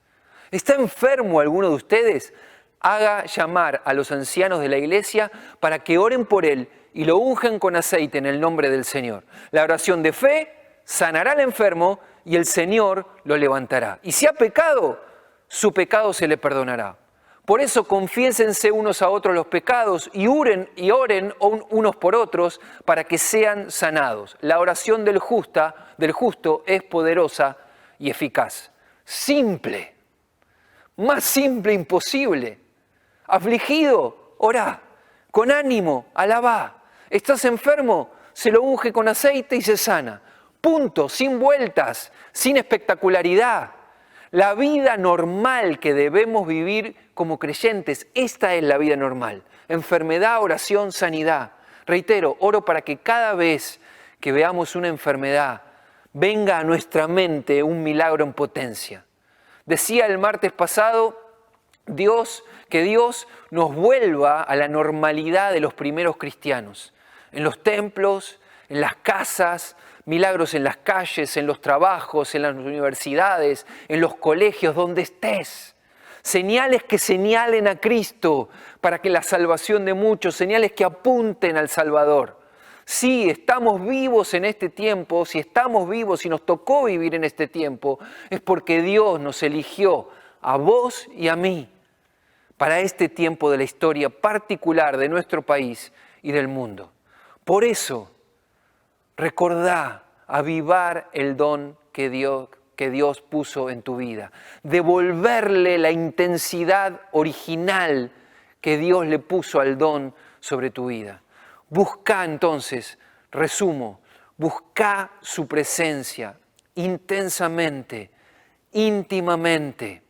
¿Está enfermo alguno de ustedes? Haga llamar a los ancianos de la iglesia para que oren por él y lo ungen con aceite en el nombre del Señor. La oración de fe sanará al enfermo y el Señor lo levantará. Y si ha pecado, su pecado se le perdonará. Por eso confiésense unos a otros los pecados y oren unos por otros para que sean sanados. La oración del justo es poderosa y eficaz. Simple. Más simple imposible. Afligido, orá. Con ánimo, alabá. ¿Estás enfermo? Se lo unge con aceite y se sana. Punto, sin vueltas, sin espectacularidad. La vida normal que debemos vivir como creyentes, esta es la vida normal. Enfermedad, oración, sanidad. Reitero, oro para que cada vez que veamos una enfermedad, venga a nuestra mente un milagro en potencia. Decía el martes pasado, que Dios nos vuelva a la normalidad de los primeros cristianos. En los templos, en las casas, milagros en las calles, en los trabajos, en las universidades, en los colegios, donde estés. Señales que señalen a Cristo para que la salvación de muchos, señales que apunten al Salvador. Sí, estamos vivos en este tiempo, si estamos vivos y nos tocó vivir en este tiempo, es porque Dios nos eligió a vos y a mí para este tiempo de la historia particular de nuestro país y del mundo. Por eso, recordá avivar el don que Dios puso en tu vida, devolverle la intensidad original que Dios le puso al don sobre tu vida. Busca entonces, resumo, busca su presencia intensamente, íntimamente.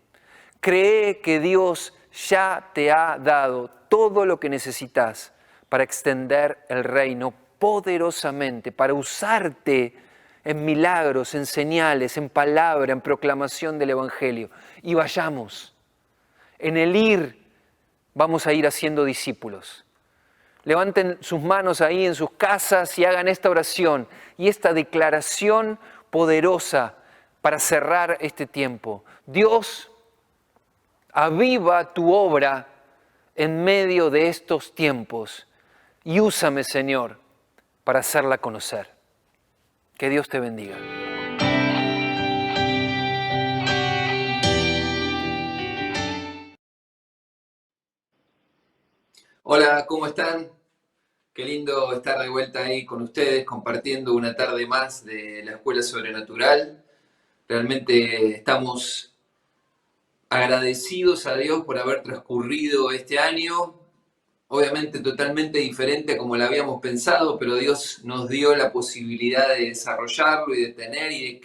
Cree que Dios ya te ha dado todo lo que necesitas para extender el reino poderosamente, para usarte en milagros, en señales, en palabra, en proclamación del Evangelio. Y vayamos. En el ir vamos a ir haciendo discípulos. Levanten sus manos ahí en sus casas y hagan esta oración y esta declaración poderosa para cerrar este tiempo. Dios, aviva tu obra en medio de estos tiempos y úsame, Señor, para hacerla conocer. Que Dios te bendiga. Hola, ¿cómo están? Qué lindo estar de vuelta ahí con ustedes, compartiendo una tarde más de la Escuela Sobrenatural. Realmente estamos agradecidos a Dios por haber transcurrido este año, obviamente totalmente diferente a como lo habíamos pensado, pero Dios nos dio la posibilidad de desarrollarlo y de tener, y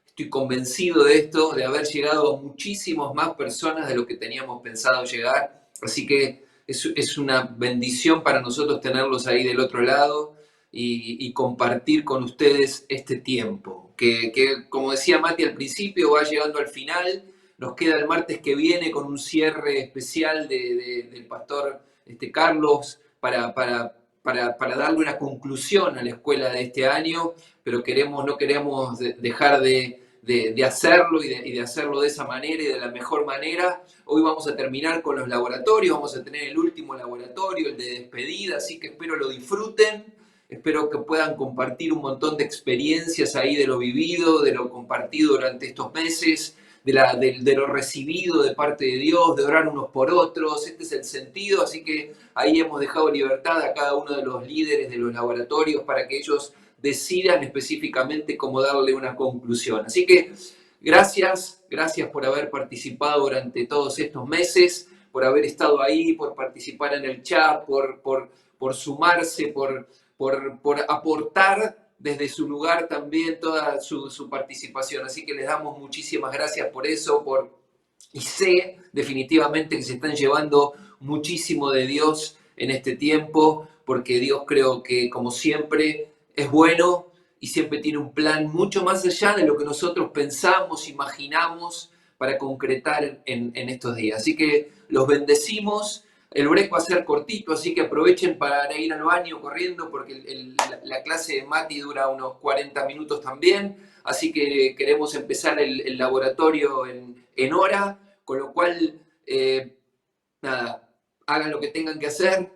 estoy convencido de esto, de haber llegado a muchísimas más personas de lo que teníamos pensado llegar. Así que es una bendición para nosotros tenerlos ahí del otro lado y compartir con ustedes este tiempo, que como decía Mati al principio, va llegando al final. Nos queda el martes que viene con un cierre especial del pastor Carlos para darle una conclusión a la escuela de este año, pero no queremos dejar de hacerlo y de hacerlo de esa manera y de la mejor manera. Hoy vamos a terminar con los laboratorios, vamos a tener el último laboratorio, el de despedida, así que espero lo disfruten, espero que puedan compartir un montón de experiencias ahí de lo vivido, de lo compartido durante estos meses, de lo recibido de parte de Dios, de orar unos por otros. Este es el sentido, así que ahí hemos dejado libertad a cada uno de los líderes de los laboratorios para que ellos decidan específicamente cómo darle una conclusión. Así que gracias por haber participado durante todos estos meses, por haber estado ahí, por participar en el chat, por sumarse, por aportar desde su lugar también toda su participación. Así que les damos muchísimas gracias por eso, y sé definitivamente que se están llevando muchísimo de Dios en este tiempo, porque Dios, creo que como siempre es bueno y siempre tiene un plan mucho más allá de lo que nosotros pensamos, imaginamos para concretar en estos días. Así que los bendecimos. El break va a ser cortito, así que aprovechen para ir al baño corriendo, porque la clase de Mati dura unos 40 minutos también, así que queremos empezar el laboratorio en hora, con lo cual, nada, hagan lo que tengan que hacer,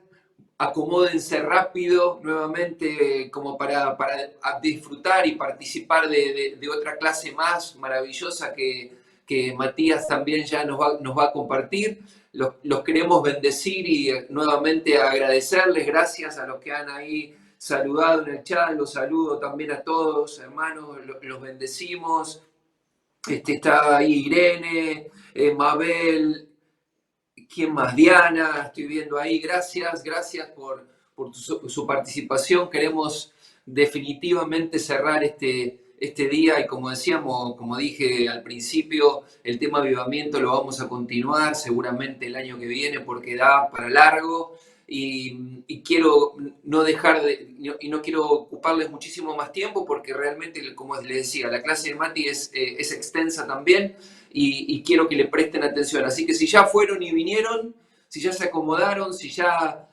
acomódense rápido nuevamente como para disfrutar y participar de otra clase más maravillosa que Matías también ya nos va a compartir. Los queremos bendecir y nuevamente agradecerles. Gracias a los que han ahí saludado en el chat. Los saludo también a todos, hermanos. Los bendecimos. Está ahí Irene, Mabel, ¿quién más? Diana, estoy viendo ahí. Gracias por su participación. Queremos definitivamente cerrar este día y como decíamos, como dije al principio, el tema avivamiento lo vamos a continuar seguramente el año que viene porque da para largo y quiero no dejar y no quiero ocuparles muchísimo más tiempo porque realmente, como les decía, la clase de Mati es extensa también y quiero que le presten atención. Así que si ya fueron y vinieron, si ya se acomodaron, si ya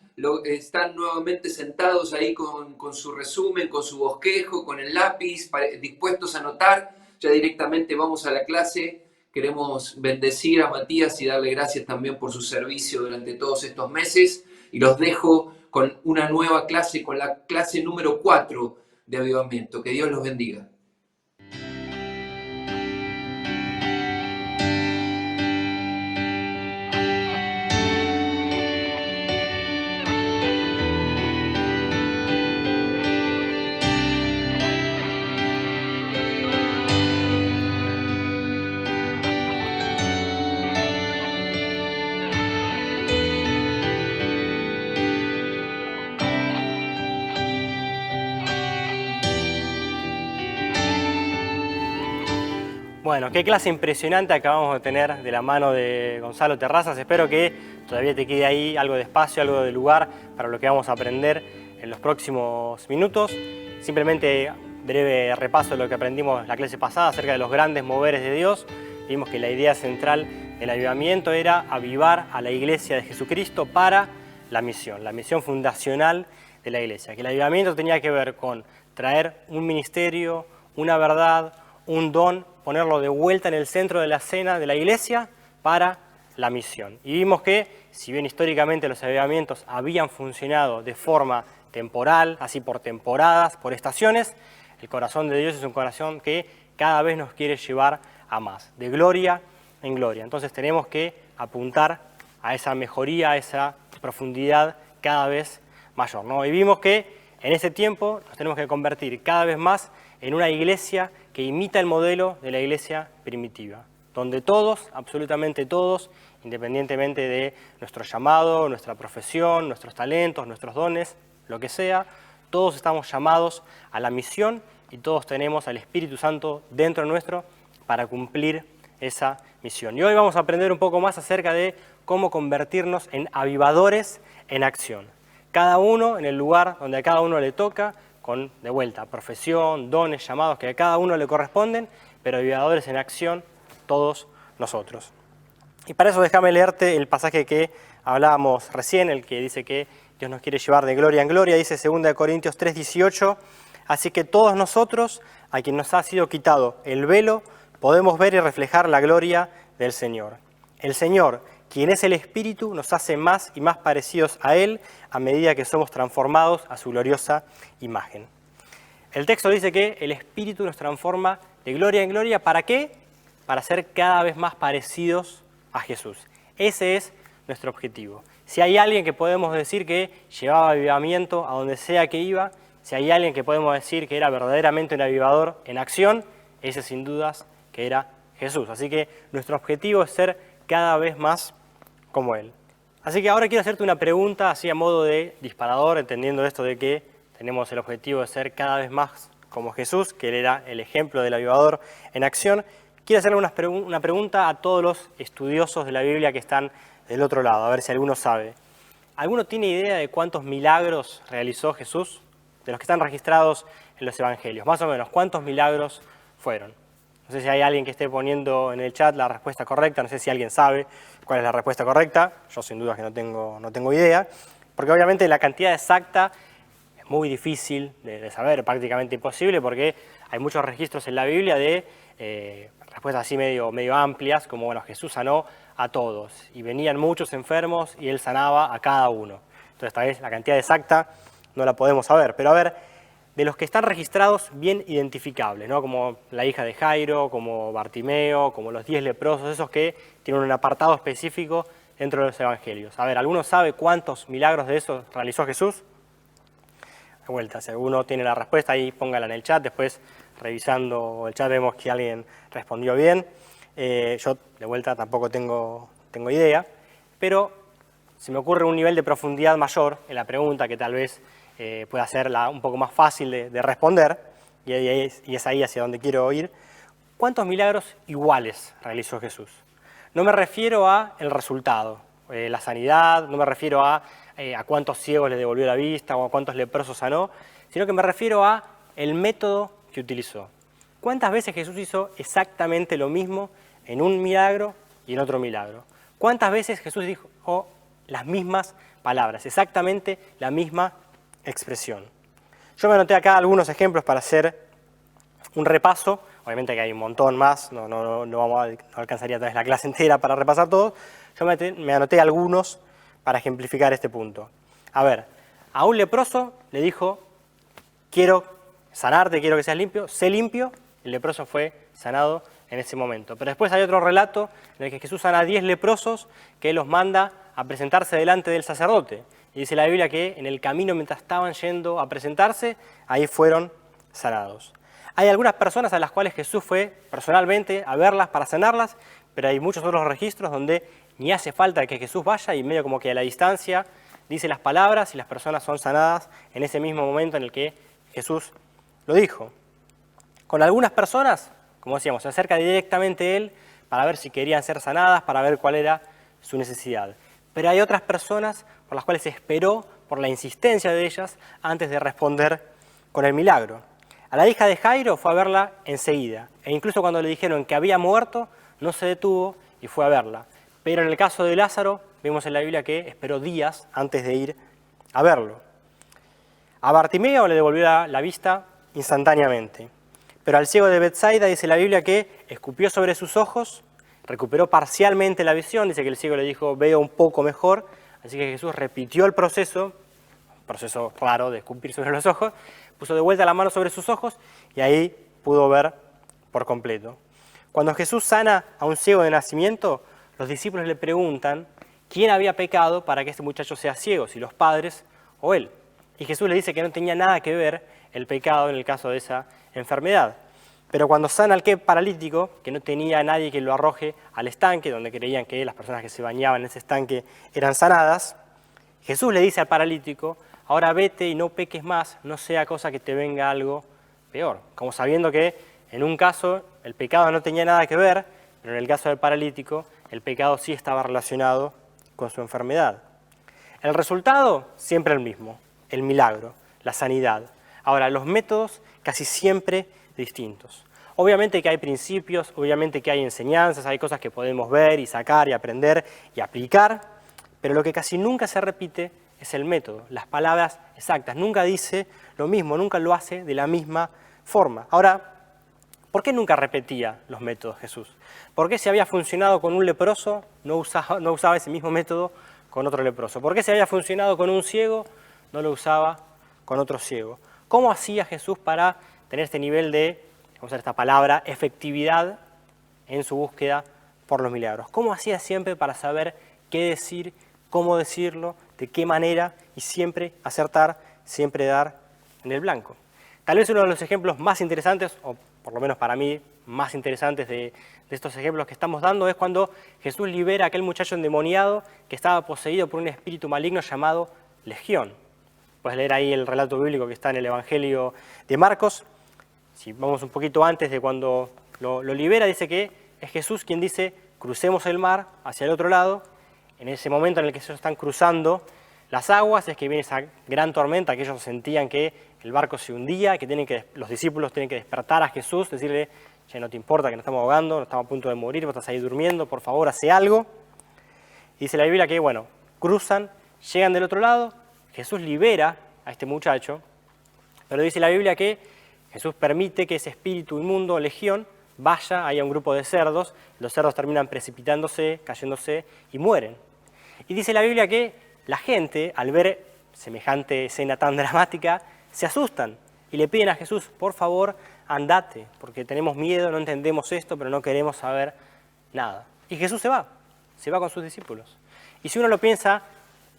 están nuevamente sentados ahí con su resumen, con su bosquejo, con el lápiz, dispuestos a anotar, ya directamente vamos a la clase. Queremos bendecir a Matías y darle gracias también por su servicio durante todos estos meses. Y los dejo con una nueva clase, con la clase número 4 de Avivamiento. Que Dios los bendiga. Bueno, qué clase impresionante acabamos de tener de la mano de Gonzalo Terrazas. Espero que todavía te quede ahí algo de espacio, algo de lugar para lo que vamos a aprender en los próximos minutos. Simplemente breve repaso de lo que aprendimos la clase pasada acerca de los grandes moveres de Dios. Vimos que la idea central del avivamiento era avivar a la iglesia de Jesucristo para la misión fundacional de la iglesia. Que el avivamiento tenía que ver con traer un ministerio, una verdad, un don, ponerlo de vuelta en el centro de la escena de la iglesia para la misión. Y vimos que, si bien históricamente los avivamientos habían funcionado de forma temporal, así por temporadas, por estaciones, el corazón de Dios es un corazón que cada vez nos quiere llevar a más, de gloria en gloria. Entonces tenemos que apuntar a esa mejoría, a esa profundidad cada vez mayor, ¿no? Y vimos que en ese tiempo nos tenemos que convertir cada vez más en una iglesia que imita el modelo de la iglesia primitiva, donde todos, absolutamente todos, independientemente de nuestro llamado, nuestra profesión, nuestros talentos, nuestros dones, lo que sea, todos estamos llamados a la misión y todos tenemos al Espíritu Santo dentro nuestro para cumplir esa misión. Y hoy vamos a aprender un poco más acerca de cómo convertirnos en avivadores en acción. Cada uno en el lugar donde a cada uno le toca, con, de vuelta, profesión, dones, llamados que a cada uno le corresponden, pero avivadores en acción, todos nosotros. Y para eso déjame leerte el pasaje que hablábamos recién, el que dice que Dios nos quiere llevar de gloria en gloria, dice 2 Corintios 3:18, así que todos nosotros, a quien nos ha sido quitado el velo, podemos ver y reflejar la gloria del Señor. El Señor, quien es el Espíritu, nos hace más y más parecidos a Él a medida que somos transformados a su gloriosa imagen. El texto dice que el Espíritu nos transforma de gloria en gloria, ¿para qué? Para ser cada vez más parecidos a Jesús. Ese es nuestro objetivo. Si hay alguien que podemos decir que llevaba avivamiento a donde sea que iba, si hay alguien que podemos decir que era verdaderamente un avivador en acción, ese sin dudas que era Jesús. Así que nuestro objetivo es ser cada vez más como Él. Así que ahora quiero hacerte una pregunta así a modo de disparador, entendiendo esto de que tenemos el objetivo de ser cada vez más como Jesús, que Él era el ejemplo del avivador en acción. Quiero hacerle una pregunta a todos los estudiosos de la Biblia que están del otro lado, a ver si alguno sabe. ¿Alguno tiene idea de cuántos milagros realizó Jesús? De los que están registrados en los evangelios, más o menos, ¿cuántos milagros fueron? No sé si hay alguien que esté poniendo en el chat la respuesta correcta, no sé si alguien sabe cuál es la respuesta correcta, yo sin duda que no tengo idea, porque obviamente la cantidad exacta es muy difícil de saber, prácticamente imposible, porque hay muchos registros en la Biblia de respuestas así medio amplias, como bueno, Jesús sanó a todos, y venían muchos enfermos y Él sanaba a cada uno. Entonces tal vez la cantidad exacta no la podemos saber, pero a ver, de los que están registrados bien identificables, ¿no? Como la hija de Jairo, como Bartimeo, como los 10 leprosos, esos que tienen un apartado específico dentro de los evangelios. A ver, ¿alguno sabe cuántos milagros de esos realizó Jesús? De vuelta, si alguno tiene la respuesta, ahí póngala en el chat, después revisando el chat vemos que alguien respondió bien. Yo, de vuelta, tampoco tengo idea, pero se me ocurre un nivel de profundidad mayor en la pregunta que tal vez pueda ser un poco más fácil de responder, y es ahí hacia donde quiero ir. ¿Cuántos milagros iguales realizó Jesús? No me refiero a el resultado, la sanidad, no me refiero a cuántos ciegos le devolvió la vista o a cuántos leprosos sanó, sino que me refiero a el método que utilizó. ¿Cuántas veces Jesús hizo exactamente lo mismo en un milagro y en otro milagro? ¿Cuántas veces Jesús dijo las mismas palabras, exactamente la misma expresión? Yo me anoté acá algunos ejemplos para hacer un repaso. Obviamente que hay un montón más, no alcanzaría tal vez la clase entera para repasar todos. Yo me anoté algunos para ejemplificar este punto. A ver, a un leproso le dijo, quiero sanarte, quiero que seas limpio, sé limpio. El leproso fue sanado en ese momento. Pero después hay otro relato en el que Jesús sana a 10 leprosos que Él los manda a presentarse delante del sacerdote. Y dice la Biblia que en el camino, mientras estaban yendo a presentarse, ahí fueron sanados. Hay algunas personas a las cuales Jesús fue personalmente a verlas para sanarlas, pero hay muchos otros registros donde ni hace falta que Jesús vaya y medio como que a la distancia dice las palabras y las personas son sanadas en ese mismo momento en el que Jesús lo dijo. Con algunas personas, como decíamos, se acerca directamente a Él para ver si querían ser sanadas, para ver cuál era su necesidad. Pero hay otras personas por las cuales esperó por la insistencia de ellas antes de responder con el milagro. A la hija de Jairo fue a verla enseguida, e incluso cuando le dijeron que había muerto, no se detuvo y fue a verla. Pero en el caso de Lázaro, vemos en la Biblia que esperó días antes de ir a verlo. A Bartimeo le devolvió la vista instantáneamente. Pero al ciego de Betsaida dice la Biblia que escupió sobre sus ojos, recuperó parcialmente la visión, dice que el ciego le dijo, veo un poco mejor, así que Jesús repitió el proceso, un proceso raro de escupir sobre los ojos, puso de vuelta la mano sobre sus ojos y ahí pudo ver por completo. Cuando Jesús sana a un ciego de nacimiento, los discípulos le preguntan quién había pecado para que este muchacho sea ciego, si los padres o él. Y Jesús le dice que no tenía nada que ver el pecado en el caso de esa enfermedad. Pero cuando sana al paralítico, que no tenía a nadie que lo arroje al estanque, donde creían que las personas que se bañaban en ese estanque eran sanadas, Jesús le dice al paralítico, ahora vete y no peques más, no sea cosa que te venga algo peor. Como sabiendo que en un caso el pecado no tenía nada que ver, pero en el caso del paralítico, el pecado sí estaba relacionado con su enfermedad. El resultado, siempre el mismo, el milagro, la sanidad. Ahora, los métodos casi siempre distintos. Obviamente que hay principios, obviamente que hay enseñanzas, hay cosas que podemos ver y sacar y aprender y aplicar, pero lo que casi nunca se repite es el método, las palabras exactas. Nunca dice lo mismo, nunca lo hace de la misma forma. Ahora, ¿por qué nunca repetía los métodos Jesús? ¿Por qué si había funcionado con un leproso no usaba ese mismo método con otro leproso? ¿Por qué si había funcionado con un ciego no lo usaba con otro ciego? ¿Cómo hacía Jesús para tener este nivel de, vamos a usar esta palabra, efectividad en su búsqueda por los milagros? ¿Cómo hacía siempre para saber qué decir, cómo decirlo, de qué manera y siempre acertar, siempre dar en el blanco? Tal vez uno de los ejemplos más interesantes, o por lo menos para mí más interesantes de estos ejemplos que estamos dando, es cuando Jesús libera a aquel muchacho endemoniado que estaba poseído por un espíritu maligno llamado Legión. Puedes leer ahí el relato bíblico que está en el Evangelio de Marcos. Si vamos un poquito antes de cuando lo libera, dice que es Jesús quien dice, crucemos el mar hacia el otro lado. En ese momento en el que ellos están cruzando las aguas, es que viene esa gran tormenta, que ellos sentían que el barco se hundía, que los discípulos tienen que despertar a Jesús, decirle, che, no te importa que nos estamos ahogando, nos estamos a punto de morir, vos estás ahí durmiendo, por favor, hace algo. Y dice la Biblia que, bueno, cruzan, llegan del otro lado, Jesús libera a este muchacho, pero dice la Biblia que Jesús permite que ese espíritu inmundo, Legión, vaya ahí a un grupo de cerdos, los cerdos terminan precipitándose, cayéndose y mueren. Y dice la Biblia que la gente, al ver semejante escena tan dramática, se asustan y le piden a Jesús, por favor, andate, porque tenemos miedo, no entendemos esto, pero no queremos saber nada. Y Jesús se va con sus discípulos. Y si uno lo piensa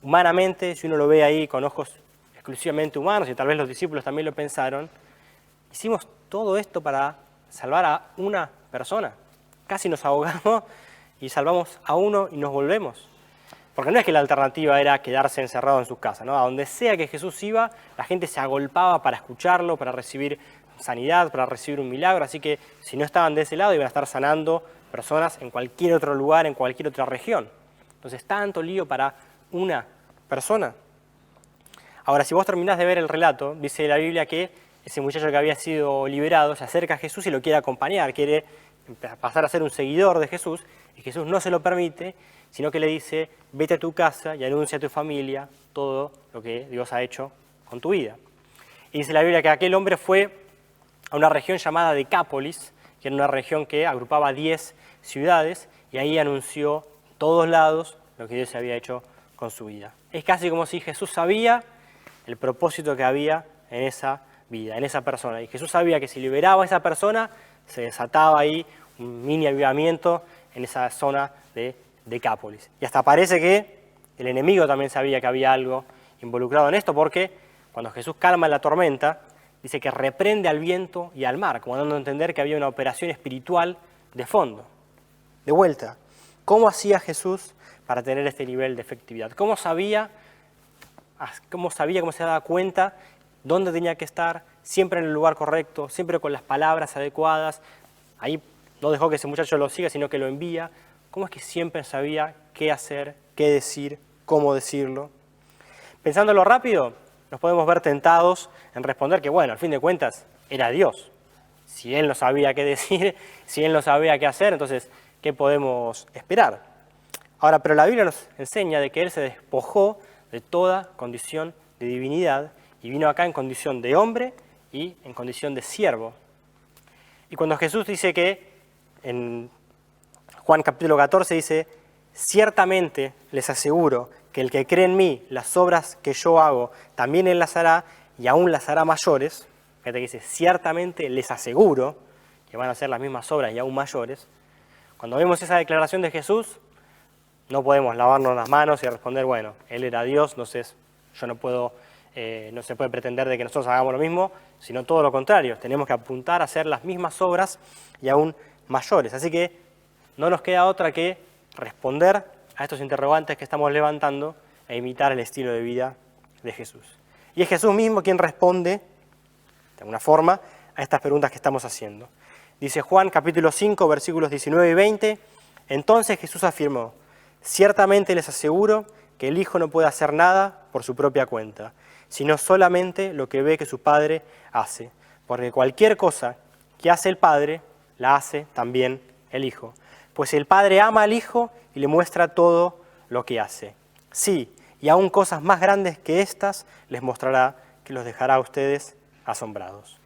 humanamente, si uno lo ve ahí con ojos exclusivamente humanos, y tal vez los discípulos también lo pensaron, hicimos todo esto para salvar a una persona. Casi nos ahogamos y salvamos a uno y nos volvemos. Porque no es que la alternativa era quedarse encerrado en sus casas, ¿no? A donde sea que Jesús iba, la gente se agolpaba para escucharlo, para recibir sanidad, para recibir un milagro. Así que si no estaban de ese lado, iban a estar sanando personas en cualquier otro lugar, en cualquier otra región. Entonces, tanto lío para una persona. Ahora, si vos terminás de ver el relato, dice la Biblia que ese muchacho que había sido liberado se acerca a Jesús y lo quiere acompañar, quiere pasar a ser un seguidor de Jesús, y Jesús no se lo permite, sino que le dice, vete a tu casa y anuncia a tu familia todo lo que Dios ha hecho con tu vida. Y dice la Biblia que aquel hombre fue a una región llamada Decápolis, que era una región que agrupaba 10 ciudades, y ahí anunció en todos lados lo que Dios había hecho con su vida. Es casi como si Jesús sabía el propósito que había en esa vida, en esa persona. Y Jesús sabía que si liberaba a esa persona, se desataba ahí un mini avivamiento en esa zona de Decápolis. Y hasta parece que el enemigo también sabía que había algo involucrado en esto, porque cuando Jesús calma la tormenta, dice que reprende al viento y al mar, como dando a entender que había una operación espiritual de fondo. De vuelta, ¿cómo hacía Jesús para tener este nivel de efectividad? ¿Cómo se daba cuenta dónde tenía que estar, siempre en el lugar correcto, siempre con las palabras adecuadas? Ahí no dejó que ese muchacho lo siga, sino que lo envía. ¿Cómo es que siempre sabía qué hacer, qué decir, cómo decirlo? Pensándolo rápido, nos podemos ver tentados en responder que, bueno, al fin de cuentas, era Dios. Si Él no sabía qué decir, si Él no sabía qué hacer, entonces, ¿qué podemos esperar? Ahora, pero la Biblia nos enseña de que Él se despojó de toda condición de divinidad y vino acá en condición de hombre y en condición de siervo. Y cuando Jesús dice que, en Juan capítulo 14 dice, ciertamente les aseguro que el que cree en mí, las obras que yo hago, también él las hará y aún las hará mayores. Fíjate que dice, ciertamente les aseguro que van a hacer las mismas obras y aún mayores. Cuando vemos esa declaración de Jesús, no podemos lavarnos las manos y responder, bueno, Él era Dios, entonces yo no se puede pretender de que nosotros hagamos lo mismo, sino todo lo contrario. Tenemos que apuntar a hacer las mismas obras y aún mayores. Así que no nos queda otra que responder a estos interrogantes que estamos levantando e imitar el estilo de vida de Jesús. Y es Jesús mismo quien responde, de alguna forma, a estas preguntas que estamos haciendo. Dice Juan capítulo 5, versículos 19 y 20, entonces Jesús afirmó, ciertamente les aseguro que el Hijo no puede hacer nada por su propia cuenta, sino solamente lo que ve que su Padre hace, porque cualquier cosa que hace el Padre, la hace también el Hijo. Pues el Padre ama al Hijo y le muestra todo lo que hace. Sí, y aún cosas más grandes que estas les mostrará, que los dejará a ustedes asombrados.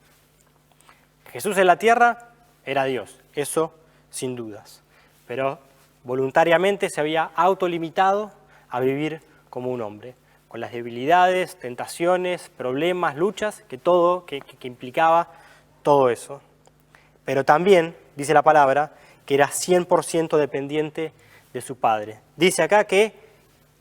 Jesús en la tierra era Dios, eso sin dudas, pero voluntariamente se había autolimitado a vivir como un hombre, con las debilidades, tentaciones, problemas, luchas, que implicaba todo eso. Pero también, dice la palabra, que era 100% dependiente de su Padre. Dice acá que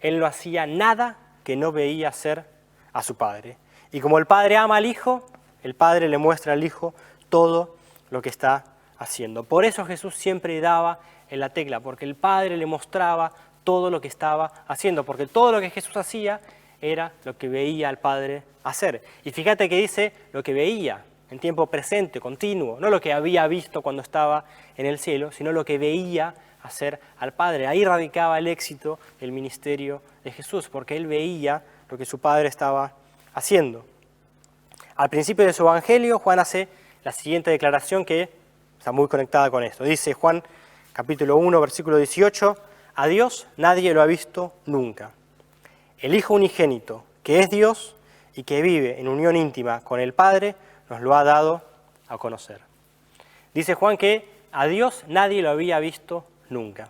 Él no hacía nada que no veía hacer a su Padre. Y como el Padre ama al Hijo, el Padre le muestra al Hijo todo lo que está haciendo. Por eso Jesús siempre daba en la tecla, porque el Padre le mostraba todo lo que estaba haciendo, porque todo lo que Jesús hacía era lo que veía al Padre hacer. Y fíjate que dice lo que veía en tiempo presente, continuo, no lo que había visto cuando estaba en el cielo, sino lo que veía hacer al Padre. Ahí radicaba el éxito del ministerio de Jesús, porque Él veía lo que su Padre estaba haciendo. Al principio de su evangelio, Juan hace la siguiente declaración que está muy conectada con esto. Dice Juan capítulo 1, versículo 18, a Dios nadie lo ha visto nunca. El Hijo unigénito, que es Dios y que vive en unión íntima con el Padre, nos lo ha dado a conocer. Dice Juan que a Dios nadie lo había visto nunca.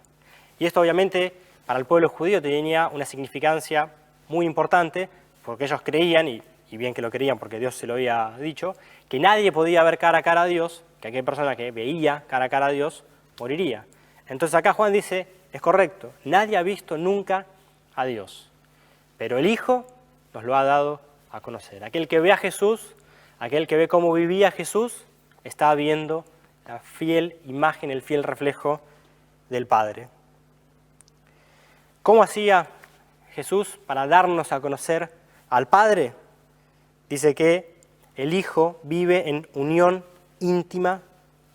Y esto obviamente para el pueblo judío tenía una significancia muy importante, porque ellos creían, y bien que lo creían porque Dios se lo había dicho, que nadie podía ver cara a cara a Dios, que aquella persona que veía cara a cara a Dios moriría. Entonces acá Juan dice, es correcto, nadie ha visto nunca a Dios, pero el Hijo nos lo ha dado a conocer. Aquel que ve a Jesús, aquel que ve cómo vivía Jesús, está viendo la fiel imagen, el fiel reflejo del Padre. ¿Cómo hacía Jesús para darnos a conocer al Padre? Dice que el Hijo vive en unión íntima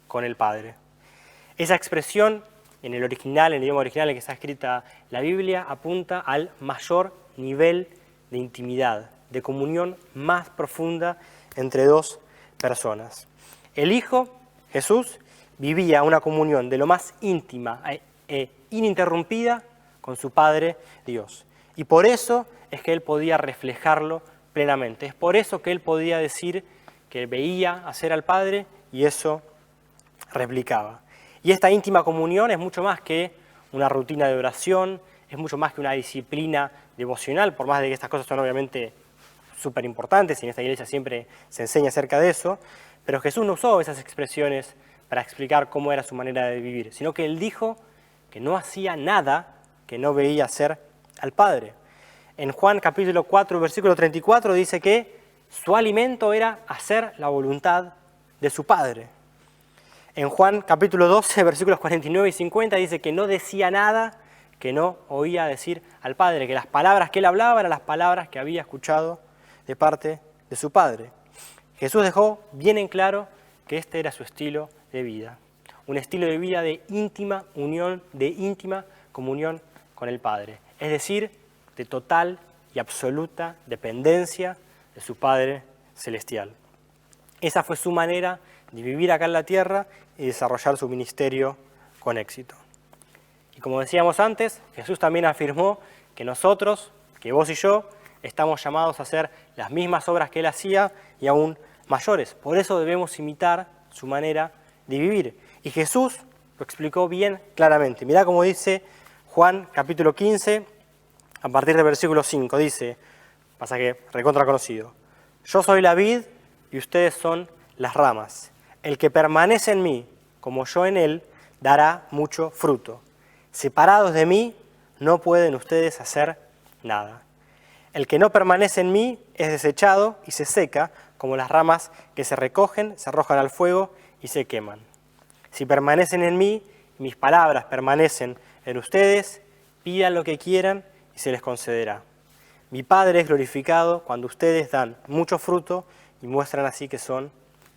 con el Padre. Esa expresión en el original, en el idioma original en que está escrita la Biblia, apunta al mayor nivel de intimidad, de comunión más profunda entre dos personas. El Hijo, Jesús, vivía una comunión de lo más íntima e ininterrumpida con su Padre Dios. Y por eso es que Él podía reflejarlo plenamente. Es por eso que Él podía decir que veía hacer al Padre y eso replicaba. Y esta íntima comunión es mucho más que una rutina de oración, es mucho más que una disciplina devocional, por más de que estas cosas son obviamente súper importantes y en esta iglesia siempre se enseña acerca de eso, pero Jesús no usó esas expresiones para explicar cómo era su manera de vivir, sino que Él dijo que no hacía nada que no veía hacer al Padre. En Juan capítulo 4, versículo 34 dice que su alimento era hacer la voluntad de su Padre. En Juan capítulo 12, versículos 49 y 50 dice que no decía nada que no oía decir al Padre, que las palabras que Él hablaba eran las palabras que había escuchado de parte de su Padre. Jesús dejó bien en claro que este era su estilo de vida, un estilo de vida de íntima unión, de íntima comunión con el Padre, es decir, de total y absoluta dependencia de su Padre celestial. Esa fue su manera de vivir acá en la tierra y desarrollar su ministerio con éxito. Y como decíamos antes, Jesús también afirmó que nosotros, que vos y yo, estamos llamados a hacer las mismas obras que Él hacía y aún mayores. Por eso debemos imitar su manera de vivir. Y Jesús lo explicó bien claramente. Mirá cómo dice Juan capítulo 15, a partir del versículo 5. Dice, pasaje recontra conocido, yo soy la vid y ustedes son las ramas. El que permanece en mí, como yo en él, dará mucho fruto. Separados de mí, no pueden ustedes hacer nada. El que no permanece en mí es desechado y se seca, como las ramas que se recogen, se arrojan al fuego y se queman. Si permanecen en mí, y mis palabras permanecen en ustedes, pidan lo que quieran y se les concederá. Mi Padre es glorificado cuando ustedes dan mucho fruto y muestran así que son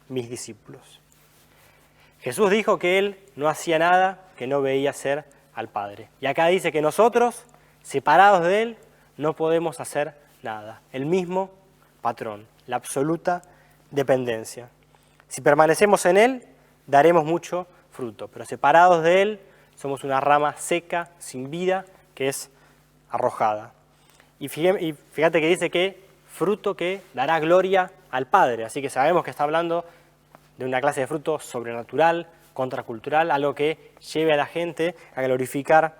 mis discípulos. Jesús dijo que Él no hacía nada que no veía hacer al Padre. Y acá dice que nosotros, separados de Él, no podemos hacer nada. El mismo patrón, la absoluta dependencia. Si permanecemos en Él, daremos mucho fruto, pero separados de Él, somos una rama seca, sin vida, que es arrojada. Y fíjate que dice que fruto que dará gloria al Padre, así que sabemos que está hablando de una clase de fruto sobrenatural, contracultural, algo que lleve a la gente a glorificar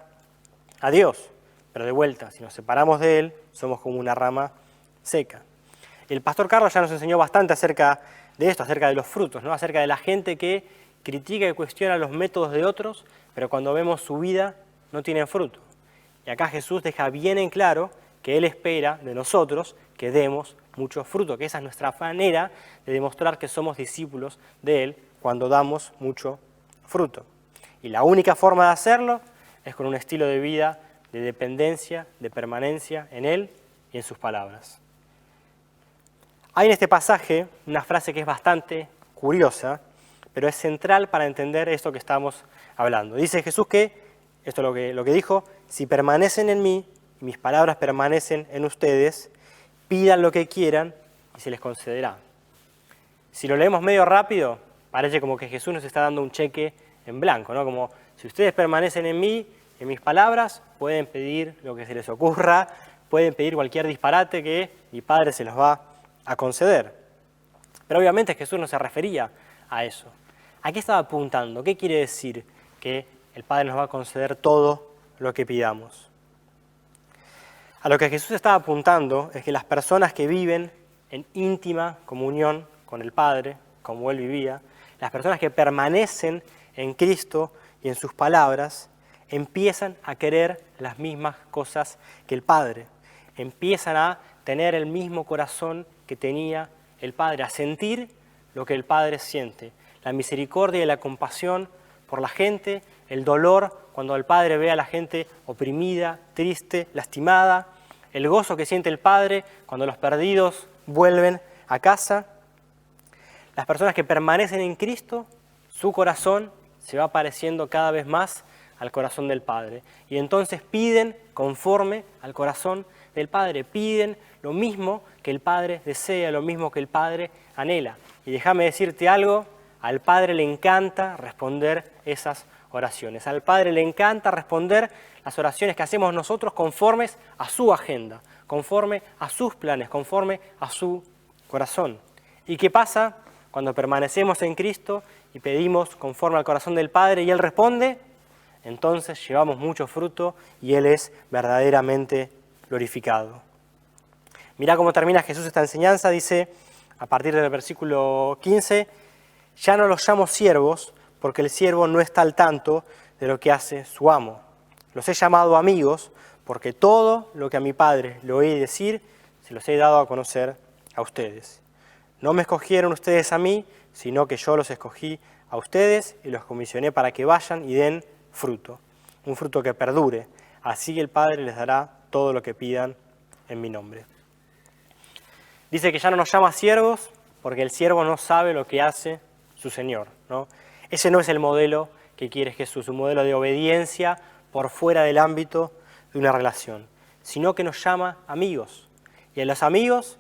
a Dios. Pero de vuelta, si nos separamos de Él, somos como una rama seca. El pastor Carlos ya nos enseñó bastante acerca de esto, acerca de los frutos, ¿no? Acerca de la gente que critica y cuestiona los métodos de otros, pero cuando vemos su vida no tienen fruto. Y acá Jesús deja bien en claro que Él espera de nosotros que demos mucho fruto, que esa es nuestra manera de demostrar que somos discípulos de Él cuando damos mucho fruto. Y la única forma de hacerlo es con un estilo de vida de dependencia, de permanencia en Él y en sus palabras. Hay en este pasaje una frase que es bastante curiosa, pero es central para entender esto que estamos hablando. Dice Jesús que, esto es lo que dijo, si permanecen en mí, y mis palabras permanecen en ustedes, pidan lo que quieran y se les concederá. Si lo leemos medio rápido, parece como que Jesús nos está dando un cheque en blanco, ¿no? Como si ustedes permanecen en mí, en mis palabras, pueden pedir lo que se les ocurra, pueden pedir cualquier disparate que mi Padre se los va a conceder. Pero obviamente Jesús no se refería a eso. ¿A qué estaba apuntando? ¿Qué quiere decir que el Padre nos va a conceder todo lo que pidamos? A lo que Jesús estaba apuntando es que las personas que viven en íntima comunión con el Padre, como Él vivía, las personas que permanecen en Cristo y en sus palabras, empiezan a querer las mismas cosas que el Padre, empiezan a tener el mismo corazón que tenía el Padre, a sentir lo que el Padre siente, la misericordia y la compasión por la gente, el dolor cuando el Padre ve a la gente oprimida, triste, lastimada, el gozo que siente el Padre cuando los perdidos vuelven a casa. Las personas que permanecen en Cristo, su corazón se va pareciendo cada vez más al corazón del Padre. Y entonces piden conforme al corazón del Padre, piden lo mismo que el Padre desea, lo mismo que el Padre anhela. Y déjame decirte algo, al Padre le encanta responder esas oraciones. Al Padre le encanta responder las oraciones que hacemos nosotros conformes a su agenda, conforme a sus planes, conforme a su corazón. ¿Y qué pasa cuando permanecemos en Cristo y pedimos conforme al corazón del Padre y Él responde? Entonces llevamos mucho fruto y Él es verdaderamente glorificado. Mirá cómo termina Jesús esta enseñanza, dice a partir del versículo 15, ya no los llamo siervos, porque el siervo no está al tanto de lo que hace su amo. Los he llamado amigos, porque todo lo que a mi Padre le oí decir, se los he dado a conocer a ustedes. No me escogieron ustedes a mí, sino que yo los escogí a ustedes y los comisioné para que vayan y den fruto, un fruto que perdure. Así el Padre les dará todo lo que pidan en mi nombre. Dice que ya no nos llama siervos, porque el siervo no sabe lo que hace su Señor, ¿no? Ese no es el modelo que quiere Jesús, un modelo de obediencia por fuera del ámbito de una relación, sino que nos llama amigos. Y a los amigos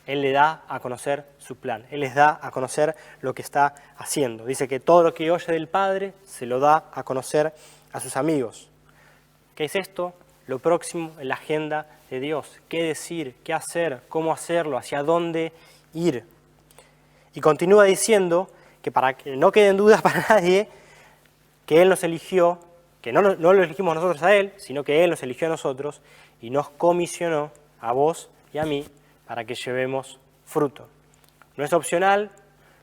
Él le da a conocer su plan, Él les da a conocer lo que está haciendo. Dice que todo lo que oye del Padre se lo da a conocer a sus amigos. ¿Qué es esto? Lo próximo en la agenda de Dios. ¿Qué decir? ¿Qué hacer? ¿Cómo hacerlo? ¿Hacia dónde ir? Y continúa diciendo que para que no queden dudas para nadie, que Él nos eligió, que no lo elegimos nosotros a Él, sino que Él nos eligió a nosotros y nos comisionó a vos y a mí para que llevemos fruto. No es opcional,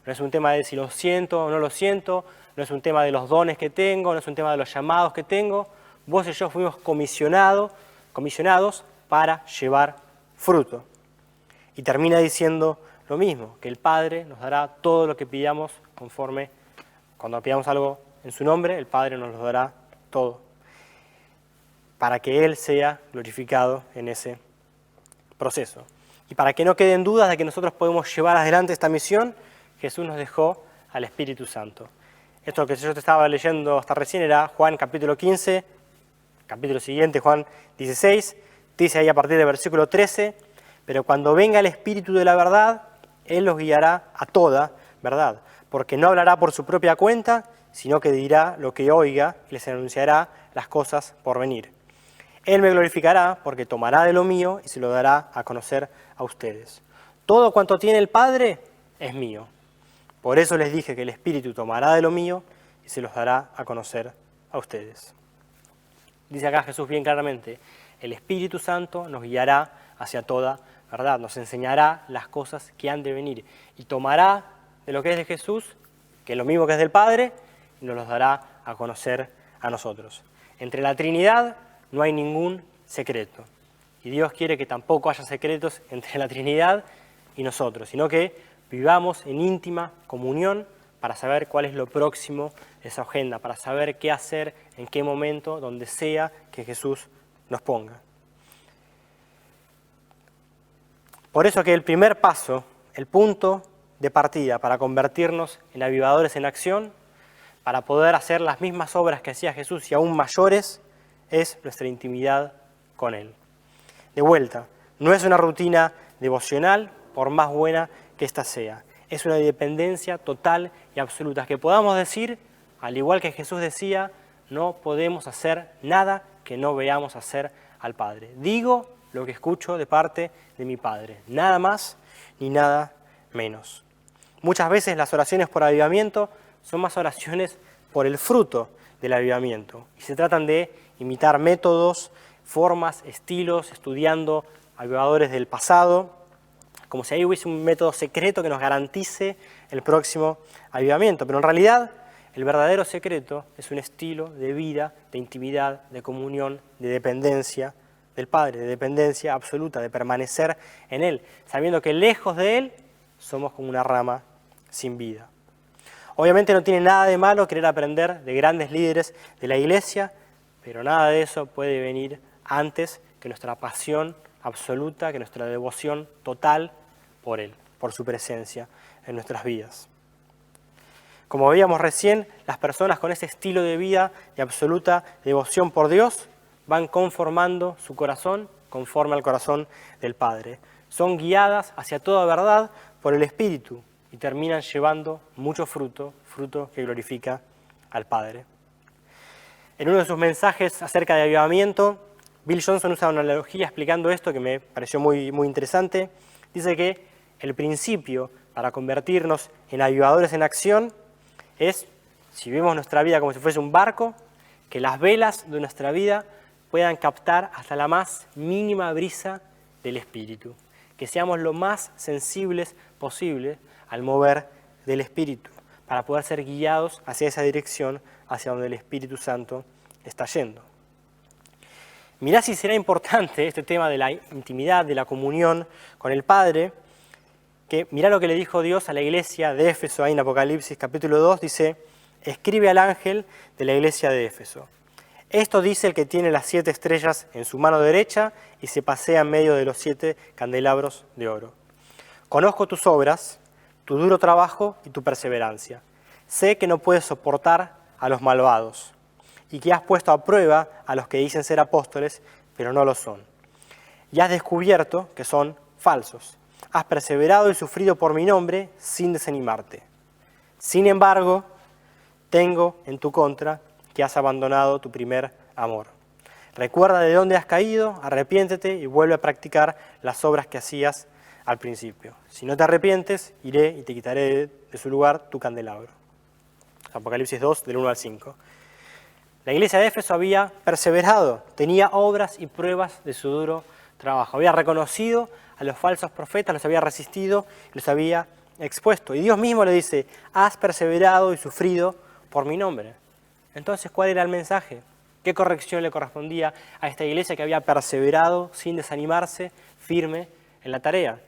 no es un tema de si lo siento o no lo siento, no es un tema de los dones que tengo, no es un tema de los llamados que tengo. Vos y yo fuimos comisionados para llevar fruto. Y termina diciendo lo mismo, que el Padre nos dará todo lo que pidamos conforme, cuando pidamos algo en su nombre, el Padre nos lo dará todo, para que Él sea glorificado en ese proceso. Y para que no queden dudas de que nosotros podemos llevar adelante esta misión, Jesús nos dejó al Espíritu Santo. Esto que yo te estaba leyendo hasta recién era Juan capítulo 15, capítulo siguiente, Juan 16, dice ahí a partir del versículo 13, pero cuando venga el Espíritu de la verdad, Él los guiará a toda verdad, porque no hablará por su propia cuenta, sino que dirá lo que oiga y les anunciará las cosas por venir. Él me glorificará porque tomará de lo mío y se lo dará a conocer a ustedes. Todo cuanto tiene el Padre es mío. Por eso les dije que el Espíritu tomará de lo mío y se los dará a conocer a ustedes. Dice acá Jesús bien claramente, el Espíritu Santo nos guiará hacia toda verdad, nos enseñará las cosas que han de venir y tomará de lo que es de Jesús, que es lo mismo que es del Padre, y nos los dará a conocer a nosotros. Entre la Trinidad no hay ningún secreto, y Dios quiere que tampoco haya secretos entre la Trinidad y nosotros, sino que vivamos en íntima comunión para saber cuál es lo próximo de esa agenda, para saber qué hacer, en qué momento, donde sea que Jesús nos ponga. Por eso que el primer paso, el punto de partida para convertirnos en avivadores en acción, para poder hacer las mismas obras que hacía Jesús y aún mayores, es nuestra intimidad con Él. De vuelta, no es una rutina devocional, por más buena que ésta sea. Es una dependencia total y absoluta, que podamos decir, al igual que Jesús decía, no podemos hacer nada que no veamos hacer al Padre. Digo lo que escucho de parte de mi Padre, nada más ni nada menos. Muchas veces las oraciones por avivamiento son más oraciones por el fruto del avivamiento y se tratan de imitar métodos, formas, estilos, estudiando avivadores del pasado, como si ahí hubiese un método secreto que nos garantice el próximo avivamiento. Pero en realidad el verdadero secreto es un estilo de vida, de intimidad, de comunión, de dependencia del Padre, de dependencia absoluta, de permanecer en Él, sabiendo que lejos de Él somos como una rama sin vida. Obviamente no tiene nada de malo querer aprender de grandes líderes de la Iglesia, pero nada de eso puede venir antes que nuestra pasión absoluta, que nuestra devoción total por Él, por su presencia en nuestras vidas. Como veíamos recién, las personas con ese estilo de vida de absoluta devoción por Dios van conformando su corazón conforme al corazón del Padre. Son guiadas hacia toda verdad por el Espíritu y terminan llevando mucho fruto, fruto que glorifica al Padre. En uno de sus mensajes acerca de avivamiento, Bill Johnson usa una analogía explicando esto que me pareció muy interesante. Dice que el principio para convertirnos en avivadores en acción es, si vemos nuestra vida como si fuese un barco, que las velas de nuestra vida puedan captar hasta la más mínima brisa del Espíritu, que seamos lo más sensibles posible al mover del Espíritu, para poder ser guiados hacia esa dirección, hacia donde el Espíritu Santo está yendo. Mirá si será importante este tema de la intimidad, de la comunión con el Padre, que mirá lo que le dijo Dios a la iglesia de Éfeso, ahí en Apocalipsis capítulo 2, dice, escribe al ángel de la iglesia de Éfeso. Esto dice el que tiene las 7 estrellas en su mano derecha y se pasea en medio de los 7 candelabros de oro. Conozco tus obras, tu duro trabajo y tu perseverancia. Sé que no puedes soportar a los malvados y que has puesto a prueba a los que dicen ser apóstoles, pero no lo son. Y has descubierto que son falsos. Has perseverado y sufrido por mi nombre sin desanimarte. Sin embargo, tengo en tu contra que has abandonado tu primer amor. Recuerda de dónde has caído, arrepiéntete y vuelve a practicar las obras que hacías al principio. Si no te arrepientes, iré y te quitaré de su lugar tu candelabro. Apocalipsis 2, del 1 al 5. La iglesia de Éfeso había perseverado, tenía obras y pruebas de su duro trabajo. Había reconocido a los falsos profetas, los había resistido, los había expuesto. Y Dios mismo le dice, has perseverado y sufrido por mi nombre. Entonces, ¿cuál era el mensaje? ¿Qué corrección le correspondía a esta iglesia que había perseverado sin desanimarse, firme en la tarea?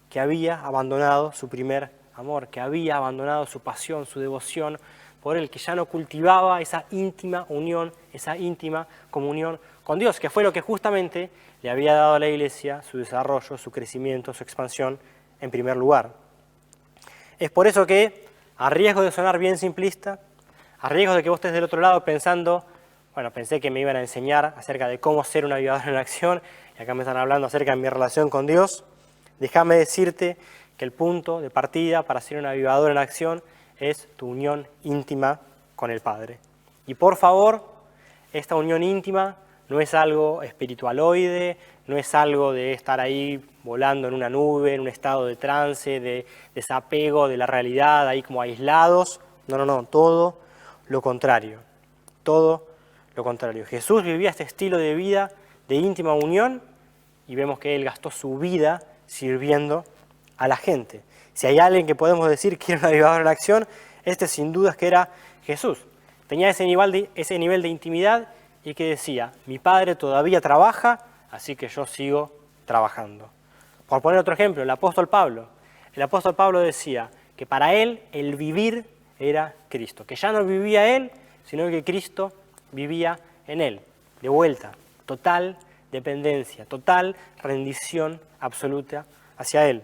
Que había abandonado su primer amor, que había abandonado su pasión, su devoción por Él, que ya no cultivaba esa íntima unión, esa íntima comunión con Dios, que fue lo que justamente le había dado a la iglesia su desarrollo, su crecimiento, su expansión en primer lugar. Es por eso que, a riesgo de sonar bien simplista, A riesgo de que vos estés del otro lado pensando, bueno, pensé que me iban a enseñar acerca de cómo ser un avivador en acción, y acá me están hablando acerca de mi relación con Dios, déjame decirte que el punto de partida para ser un avivador en acción es tu unión íntima con el Padre. Y por favor, esta unión íntima no es algo espiritualoide, no es algo de estar ahí volando en una nube, en un estado de trance, de desapego de la realidad, ahí como aislados. No, todo lo contrario. Todo lo contrario. Jesús vivía este estilo de vida de íntima unión y vemos que Él gastó su vida sirviendo a la gente. Si hay alguien que podemos decir que era un avivador en acción, este sin duda es que era Jesús. Tenía ese nivel de intimidad y que decía, mi Padre todavía trabaja, así que yo sigo trabajando. Por poner otro ejemplo, el apóstol Pablo. El apóstol Pablo decía que para él el vivir era Cristo, que ya no vivía él, sino que Cristo vivía en él. De vuelta, total dependencia, total rendición absoluta hacia él.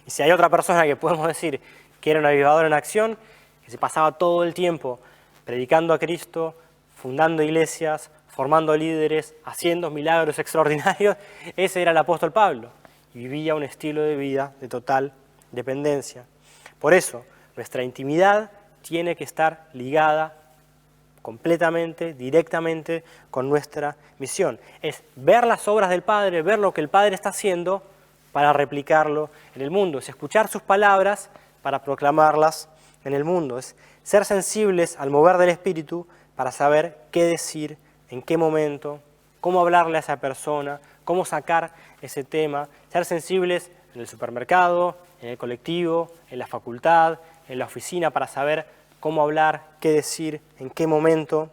Y si hay otra persona que podemos decir que era un avivador en acción, que se pasaba todo el tiempo predicando a Cristo, fundando iglesias, formando líderes, haciendo milagros extraordinarios, ese era el apóstol Pablo. Y vivía un estilo de vida de total dependencia. Por eso, nuestra intimidad tiene que estar ligada completamente, directamente con nuestra misión. Es ver las obras del Padre, ver lo que el Padre está haciendo para replicarlo en el mundo. Es escuchar sus palabras para proclamarlas en el mundo. Es ser sensibles al mover del Espíritu para saber qué decir, en qué momento, cómo hablarle a esa persona, cómo sacar ese tema. Ser sensibles en el supermercado, en el colectivo, en la facultad, en la oficina para saber cómo hablar, qué decir, en qué momento.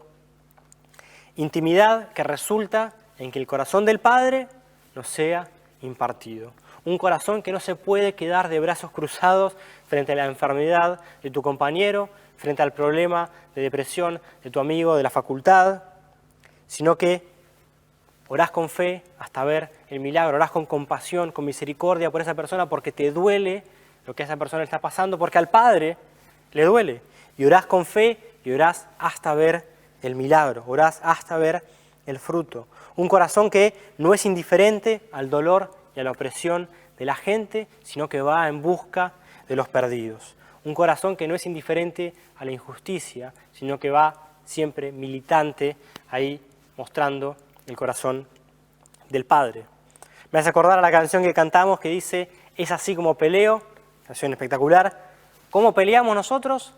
Intimidad que resulta en que el corazón del Padre nos sea impartido. Un corazón que no se puede quedar de brazos cruzados frente a la enfermedad de tu compañero, frente al problema de depresión de tu amigo de la facultad, sino que orás con fe hasta ver el milagro, orás con compasión, con misericordia por esa persona porque te duele lo que a esa persona está pasando, porque al Padre le duele. Y orás con fe y orás hasta ver el milagro, orás hasta ver el fruto. Un corazón que no es indiferente al dolor y a la opresión de la gente, sino que va en busca de los perdidos. Un corazón que no es indiferente a la injusticia, sino que va siempre militante ahí mostrando el corazón del Padre. Me hace acordar a la canción que cantamos que dice, es así como peleo, canción espectacular. ¿Cómo peleamos nosotros?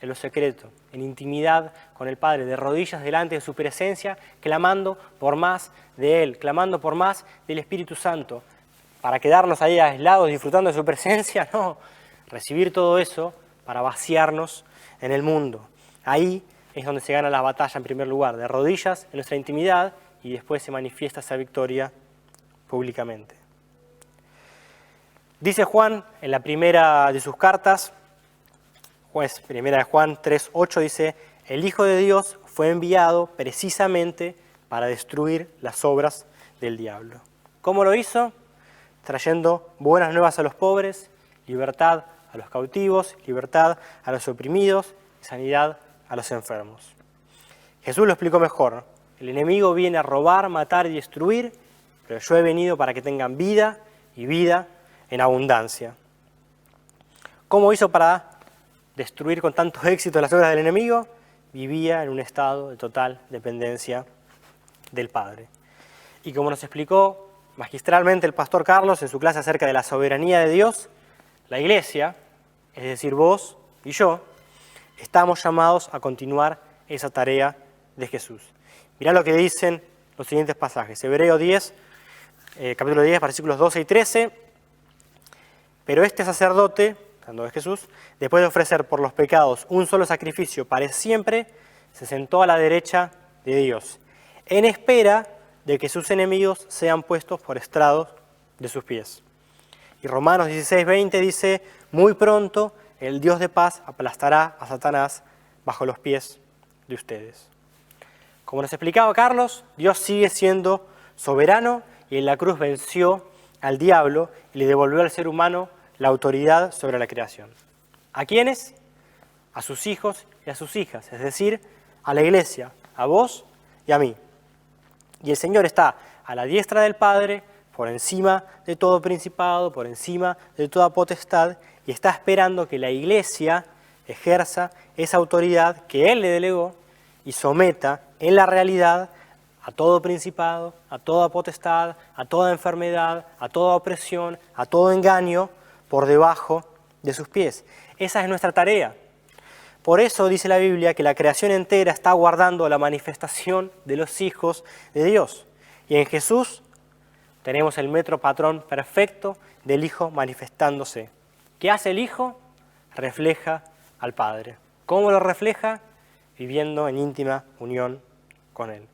En lo secreto, en intimidad con el Padre, de rodillas delante de su presencia, clamando por más de Él, clamando por más del Espíritu Santo. Para quedarnos ahí aislados disfrutando de su presencia, no. Recibir todo eso para vaciarnos en el mundo. Ahí es donde se gana la batalla en primer lugar, de rodillas en nuestra intimidad y después se manifiesta esa victoria públicamente. Dice Juan en la primera de sus cartas, primera de Juan 3:8 dice, el Hijo de Dios fue enviado precisamente para destruir las obras del diablo. ¿Cómo lo hizo? Trayendo buenas nuevas a los pobres, libertad a los cautivos, libertad a los oprimidos, sanidad a los enfermos. Jesús lo explicó mejor. El enemigo viene a robar, matar y destruir, pero yo he venido para que tengan vida y vida en abundancia. ¿Cómo hizo para destruir con tanto éxito las obras del enemigo? Vivía en un estado de total dependencia del Padre. Y como nos explicó magistralmente el pastor Carlos en su clase acerca de la soberanía de Dios, la Iglesia, es decir, vos y yo, estamos llamados a continuar esa tarea de Jesús. Mirá lo que dicen los siguientes pasajes. Hebreos 10, capítulo 10, versículos 12 y 13. Pero este sacerdote, hablando de Jesús, después de ofrecer por los pecados un solo sacrificio para siempre, se sentó a la derecha de Dios, en espera de que sus enemigos sean puestos por estrados de sus pies. Y Romanos 16:20 dice, muy pronto el Dios de paz aplastará a Satanás bajo los pies de ustedes. Como nos explicaba Carlos, Dios sigue siendo soberano y en la cruz venció al diablo y le devolvió al ser humano la autoridad sobre la creación. ¿A quiénes? a sus hijos y a sus hijas, es decir, a la iglesia, a vos y a mí. Y el Señor está a la diestra del Padre, por encima de todo principado, por encima de toda potestad, y está esperando que la iglesia ejerza esa autoridad que Él le delegó y someta en la realidad a todo principado, a toda potestad, a toda enfermedad, a toda opresión, a todo engaño, por debajo de sus pies. Esa es nuestra tarea. Por eso dice la Biblia que la creación entera está aguardando la manifestación de los hijos de Dios. Y en Jesús tenemos el metro patrón perfecto del Hijo manifestándose. ¿Qué hace el Hijo? Refleja al Padre. ¿Cómo lo refleja? Viviendo en íntima unión con Él.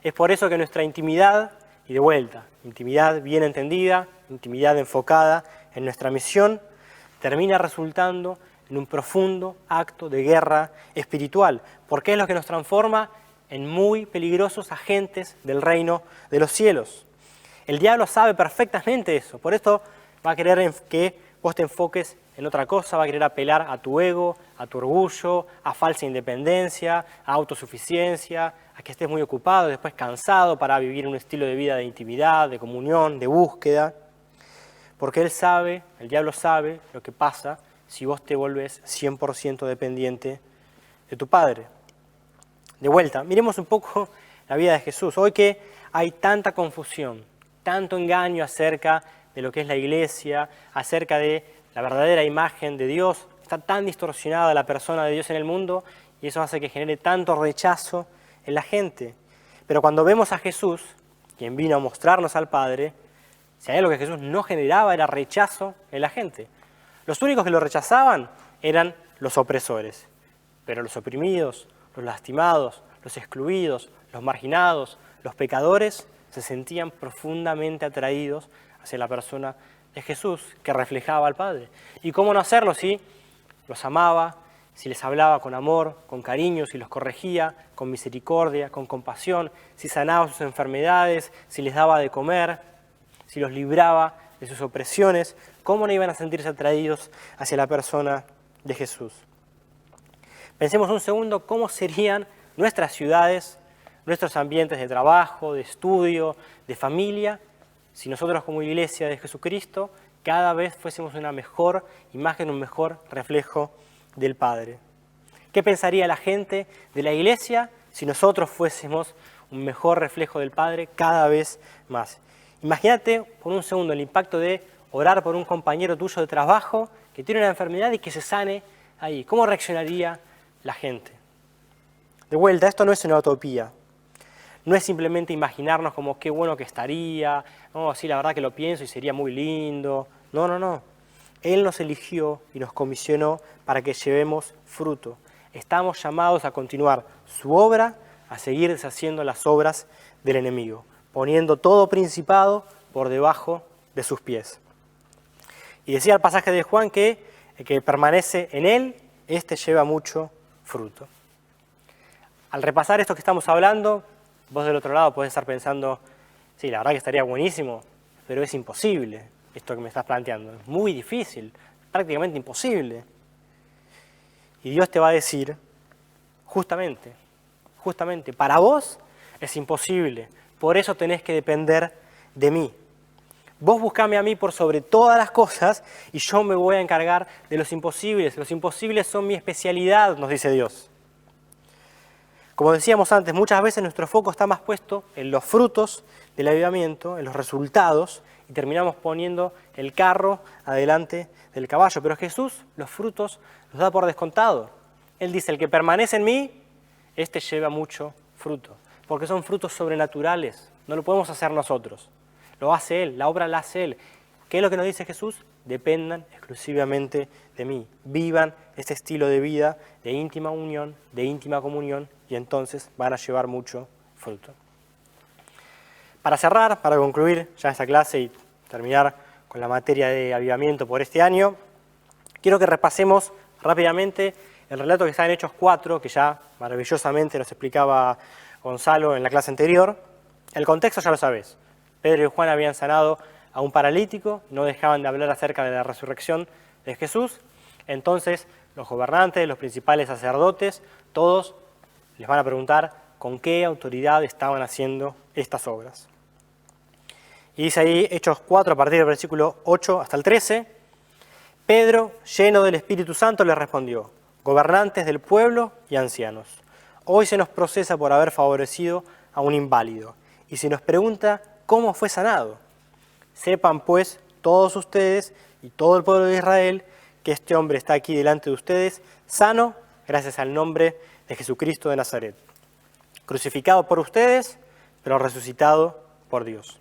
Es por eso que nuestra intimidad, y de vuelta, intimidad bien entendida, intimidad enfocada en nuestra misión, termina resultando en un profundo acto de guerra espiritual, porque es lo que nos transforma en muy peligrosos agentes del reino de los cielos. El diablo sabe perfectamente eso, por esto va a querer que vos te enfoques en otra cosa, va a querer apelar a tu ego, a tu orgullo, a falsa independencia, a autosuficiencia, a que estés muy ocupado, después cansado para vivir un estilo de vida de intimidad, de comunión, de búsqueda, porque él sabe, el diablo sabe lo que pasa si vos te volvés 100% dependiente de tu Padre. De vuelta, miremos un poco la vida de Jesús. Hoy que hay tanta confusión, tanto engaño acerca de lo que es la iglesia, acerca de la verdadera imagen de Dios, está tan distorsionada la persona de Dios en el mundo y eso hace que genere tanto rechazo en la gente. Pero cuando vemos a Jesús, quien vino a mostrarnos al Padre, si hay algo que Jesús no generaba era rechazo en la gente. Los únicos que lo rechazaban eran los opresores, pero los oprimidos, los lastimados, los excluidos, los marginados, los pecadores se sentían profundamente atraídos hacia la persona de Jesús que reflejaba al Padre. ¿Y cómo no hacerlo si los amaba, si les hablaba con amor, con cariño, si los corregía, con misericordia, con compasión, si sanaba sus enfermedades, si les daba de comer, si los libraba de sus opresiones? ¿Cómo no iban a sentirse atraídos hacia la persona de Jesús? Pensemos un segundo cómo serían nuestras ciudades, nuestros ambientes de trabajo, de estudio, de familia, si nosotros como iglesia de Jesucristo cada vez fuésemos una mejor imagen, un mejor reflejo del Padre. ¿Qué pensaría la gente de la iglesia si nosotros fuésemos un mejor reflejo del Padre cada vez más? Imagínate por un segundo el impacto de orar por un compañero tuyo de trabajo que tiene una enfermedad y que se sane ahí. ¿Cómo reaccionaría la gente? De vuelta, esto no es una utopía. No es simplemente imaginarnos como qué bueno que estaría, no, sí, la verdad que lo pienso y sería muy lindo. No, no, no. Él nos eligió y nos comisionó para que llevemos fruto. Estamos llamados a continuar su obra, a seguir deshaciendo las obras del enemigo, poniendo todo principado por debajo de sus pies. Y decía el pasaje de Juan que el que permanece en él, este lleva mucho fruto. Al repasar esto que estamos hablando, vos del otro lado podés estar pensando, sí, la verdad que estaría buenísimo, pero es imposible esto que me estás planteando. Es muy difícil, prácticamente imposible. Y Dios te va a decir, justamente, para vos es imposible, por eso tenés que depender de mí. Vos buscame a mí por sobre todas las cosas y yo me voy a encargar de los imposibles. Los imposibles son mi especialidad, nos dice Dios. Como decíamos antes, muchas veces nuestro foco está más puesto en los frutos del avivamiento, en los resultados, y terminamos poniendo el carro adelante del caballo. Pero Jesús los frutos los da por descontado. Él dice, el que permanece en mí, este lleva mucho fruto, porque son frutos sobrenaturales, no lo podemos hacer nosotros. Lo hace Él, la obra la hace Él. ¿Qué es lo que nos dice Jesús? Dependan exclusivamente de mí. Vivan este estilo de vida de íntima unión, de íntima comunión, y entonces van a llevar mucho fruto. Para cerrar, para concluir ya esta clase y terminar con la materia de avivamiento por este año, quiero que repasemos rápidamente el relato que está en Hechos 4, que ya maravillosamente nos explicaba Gonzalo en la clase anterior. El contexto ya lo sabés. Pedro y Juan habían sanado a un paralítico, no dejaban de hablar acerca de la resurrección de Jesús. Entonces los gobernantes, los principales sacerdotes, todos les van a preguntar con qué autoridad estaban haciendo estas obras. Y dice ahí Hechos 4, a partir del versículo 8 hasta el 13, Pedro, lleno del Espíritu Santo, les respondió: gobernantes del pueblo y ancianos, hoy se nos procesa por haber favorecido a un inválido, y se nos pregunta cómo fue sanado. Sepan pues todos ustedes y todo el pueblo de Israel que este hombre está aquí delante de ustedes, sano, gracias al nombre de Jesucristo de Nazaret, crucificado por ustedes, pero resucitado por Dios.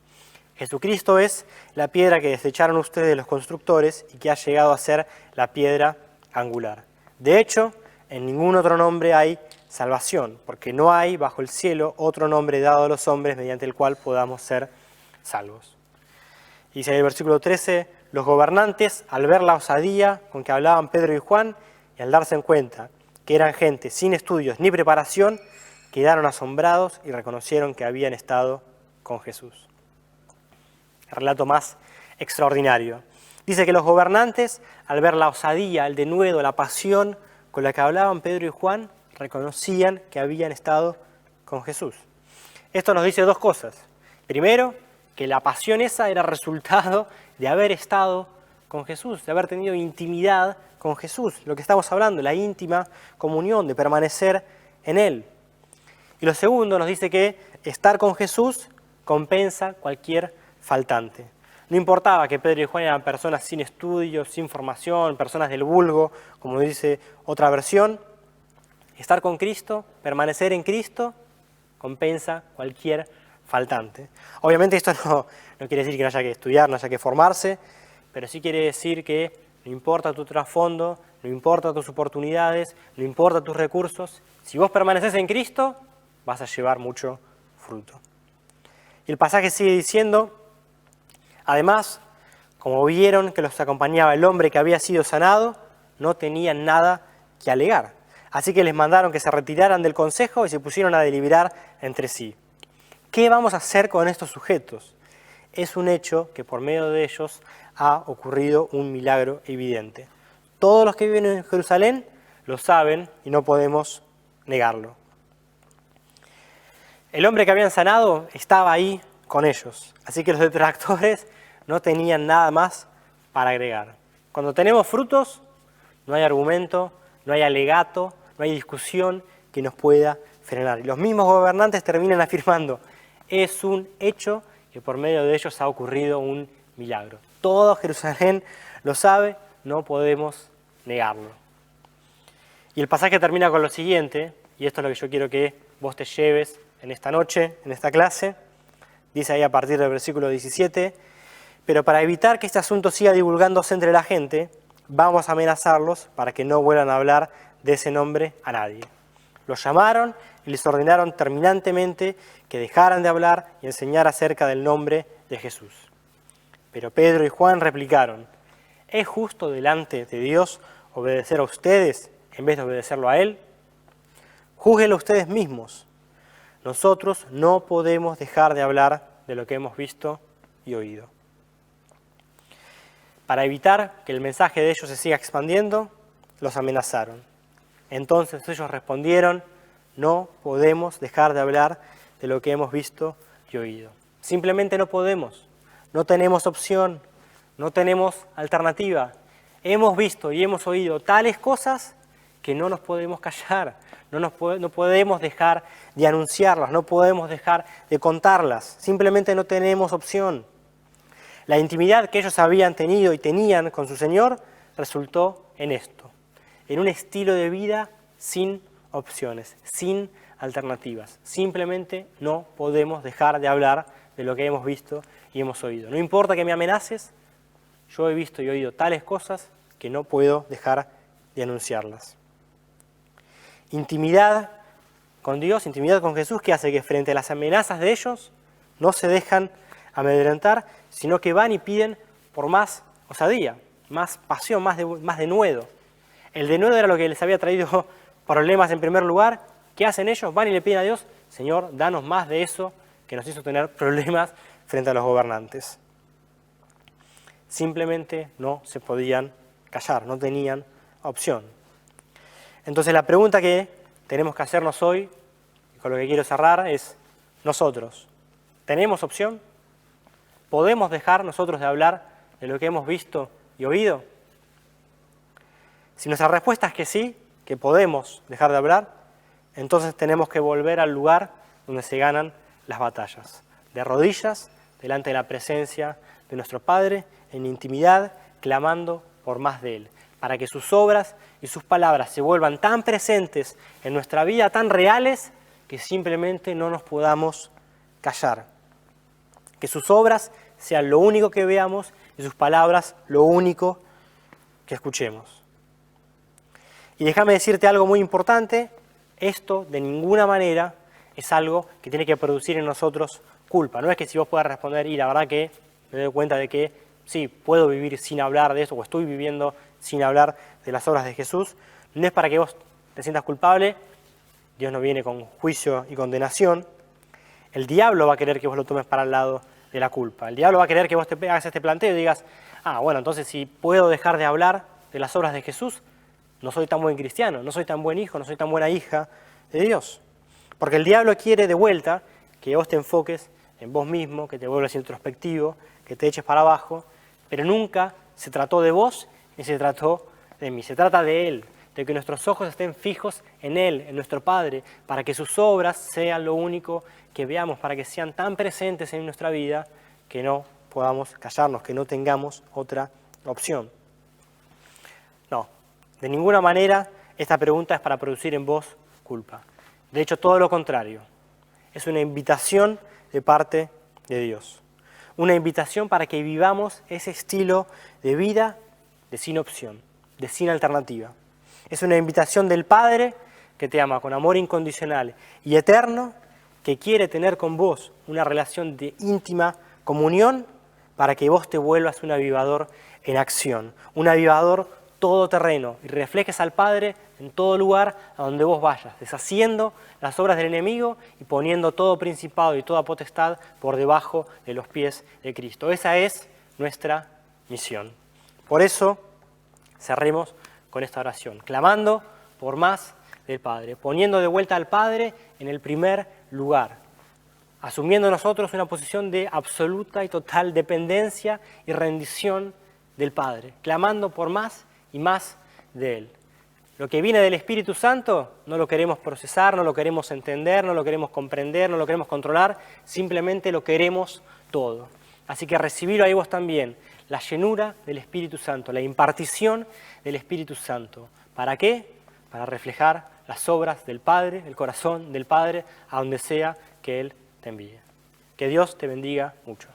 Jesucristo es la piedra que desecharon ustedes los constructores y que ha llegado a ser la piedra angular. De hecho, en ningún otro nombre hay salvación, porque no hay bajo el cielo otro nombre dado a los hombres mediante el cual podamos ser salvos. Y dice en el versículo 13, los gobernantes, al ver la osadía con que hablaban Pedro y Juan, y al darse en cuenta que eran gente sin estudios ni preparación, quedaron asombrados y reconocieron que habían estado con Jesús. El relato más extraordinario. Dice que los gobernantes, al ver la osadía, el denuedo, la pasión con la que hablaban Pedro y Juan, reconocían que habían estado con Jesús. Esto nos dice dos cosas. Primero, que la pasión esa era resultado de haber estado con Jesús, de haber tenido intimidad con Jesús, lo que estamos hablando, la íntima comunión, de permanecer en Él. Y lo segundo nos dice que estar con Jesús compensa cualquier faltante. No importaba que Pedro y Juan eran personas sin estudios, sin formación, personas del vulgo, como dice otra versión. Estar con Cristo, permanecer en Cristo, compensa cualquier faltante. Obviamente esto no quiere decir que no haya que estudiar, no haya que formarse, pero sí quiere decir que no importa tu trasfondo, no importa tus oportunidades, no importa tus recursos, si vos permaneces en Cristo, vas a llevar mucho fruto. Y el pasaje sigue diciendo: además, como vieron que los acompañaba el hombre que había sido sanado, no tenían nada que alegar. Así que les mandaron que se retiraran del consejo y se pusieron a deliberar entre sí. ¿Qué vamos a hacer con estos sujetos? Es un hecho que por medio de ellos ha ocurrido un milagro evidente. Todos los que viven en Jerusalén lo saben y no podemos negarlo. El hombre que habían sanado estaba ahí con ellos, así que los detractores no tenían nada más para agregar. Cuando tenemos frutos, no hay argumento, no hay alegato, no hay discusión que nos pueda frenar. Y los mismos gobernantes terminan afirmando: es un hecho que por medio de ellos ha ocurrido un milagro. Todo Jerusalén lo sabe, no podemos negarlo. Y el pasaje termina con lo siguiente, y esto es lo que yo quiero que vos te lleves en esta noche, en esta clase. Dice ahí a partir del versículo 17, pero para evitar que este asunto siga divulgándose entre la gente, vamos a amenazarlos para que no vuelvan a hablar de ese nombre a nadie. Los llamaron y les ordenaron terminantemente que dejaran de hablar y enseñar acerca del nombre de Jesús. Pero Pedro y Juan replicaron: ¿es justo delante de Dios obedecer a ustedes en vez de obedecerlo a Él? Júzguenlo ustedes mismos. Nosotros no podemos dejar de hablar de lo que hemos visto y oído. Para evitar que el mensaje de ellos se siga expandiendo, los amenazaron. Entonces ellos respondieron: no podemos dejar de hablar de lo que hemos visto y oído. Simplemente no podemos, no tenemos opción, no tenemos alternativa. Hemos visto y hemos oído tales cosas que no nos podemos callar, no podemos dejar de anunciarlas, no podemos dejar de contarlas. Simplemente no tenemos opción. La intimidad que ellos habían tenido y tenían con su Señor resultó en esto, en un estilo de vida sin opciones, sin alternativas. Simplemente no podemos dejar de hablar de lo que hemos visto y hemos oído. No importa que me amenaces, yo he visto y oído tales cosas que no puedo dejar de anunciarlas. Intimidad con Dios, intimidad con Jesús, que hace que frente a las amenazas de ellos no se dejan amedrentar, sino que van y piden por más osadía, más pasión, más denuedo. El denuedo era lo que les había traído problemas en primer lugar. ¿Qué hacen ellos? Van y le piden a Dios: Señor, danos más de eso que nos hizo tener problemas frente a los gobernantes. Simplemente no se podían callar, no tenían opción. Entonces la pregunta que tenemos que hacernos hoy, y con lo que quiero cerrar, es nosotros, ¿tenemos opción? ¿Podemos dejar nosotros de hablar de lo que hemos visto y oído? Si nuestra respuesta es que sí, que podemos dejar de hablar, entonces tenemos que volver al lugar donde se ganan las batallas, de rodillas, delante de la presencia de nuestro Padre, en intimidad, clamando por más de Él, para que sus obras y sus palabras se vuelvan tan presentes en nuestra vida, tan reales, que simplemente no nos podamos callar. Que sus obras sean lo único que veamos y sus palabras lo único que escuchemos. Y déjame decirte algo muy importante, esto de ninguna manera es algo que tiene que producir en nosotros culpa. No es que si vos puedas responder, y la verdad que me doy cuenta de que sí, puedo vivir sin hablar de eso, o estoy viviendo sin hablar de las obras de Jesús, no es para que vos te sientas culpable, Dios no viene con juicio y condenación. El diablo va a querer que vos lo tomes para el lado de la culpa. El diablo va a querer que vos te hagas este planteo y digas, bueno, entonces si puedo dejar de hablar de las obras de Jesús, no soy tan buen cristiano, no soy tan buen hijo, no soy tan buena hija de Dios. Porque el diablo quiere de vuelta que vos te enfoques en vos mismo, que te vuelvas introspectivo, que te eches para abajo, pero nunca se trató de vos ni se trató de mí. Se trata de Él, de que nuestros ojos estén fijos en Él, en nuestro Padre, para que sus obras sean lo único que veamos, para que sean tan presentes en nuestra vida que no podamos callarnos, que no tengamos otra opción. No, de ninguna manera esta pregunta es para producir en vos culpa. De hecho, todo lo contrario. Es una invitación de parte de Dios. Una invitación para que vivamos ese estilo de vida de sin opción, de sin alternativa. Es una invitación del Padre que te ama con amor incondicional y eterno, que quiere tener con vos una relación de íntima comunión para que vos te vuelvas un avivador en acción, un avivador todoterreno y reflejes al Padre en todo lugar a donde vos vayas, deshaciendo las obras del enemigo y poniendo todo principado y toda potestad por debajo de los pies de Cristo. Esa es nuestra misión. Por eso cerremos con esta oración, clamando por más del Padre, poniendo de vuelta al Padre en el primer lugar, asumiendo nosotros una posición de absoluta y total dependencia y rendición del Padre, clamando por más y más de Él. Lo que viene del Espíritu Santo no lo queremos procesar, no lo queremos entender, no lo queremos comprender, no lo queremos controlar, simplemente lo queremos todo. Así que recibirlo ahí vos también, la llenura del Espíritu Santo, la impartición del Espíritu Santo. ¿Para qué? Para reflejar las obras del Padre, el corazón del Padre, a donde sea que Él te envíe. Que Dios te bendiga mucho.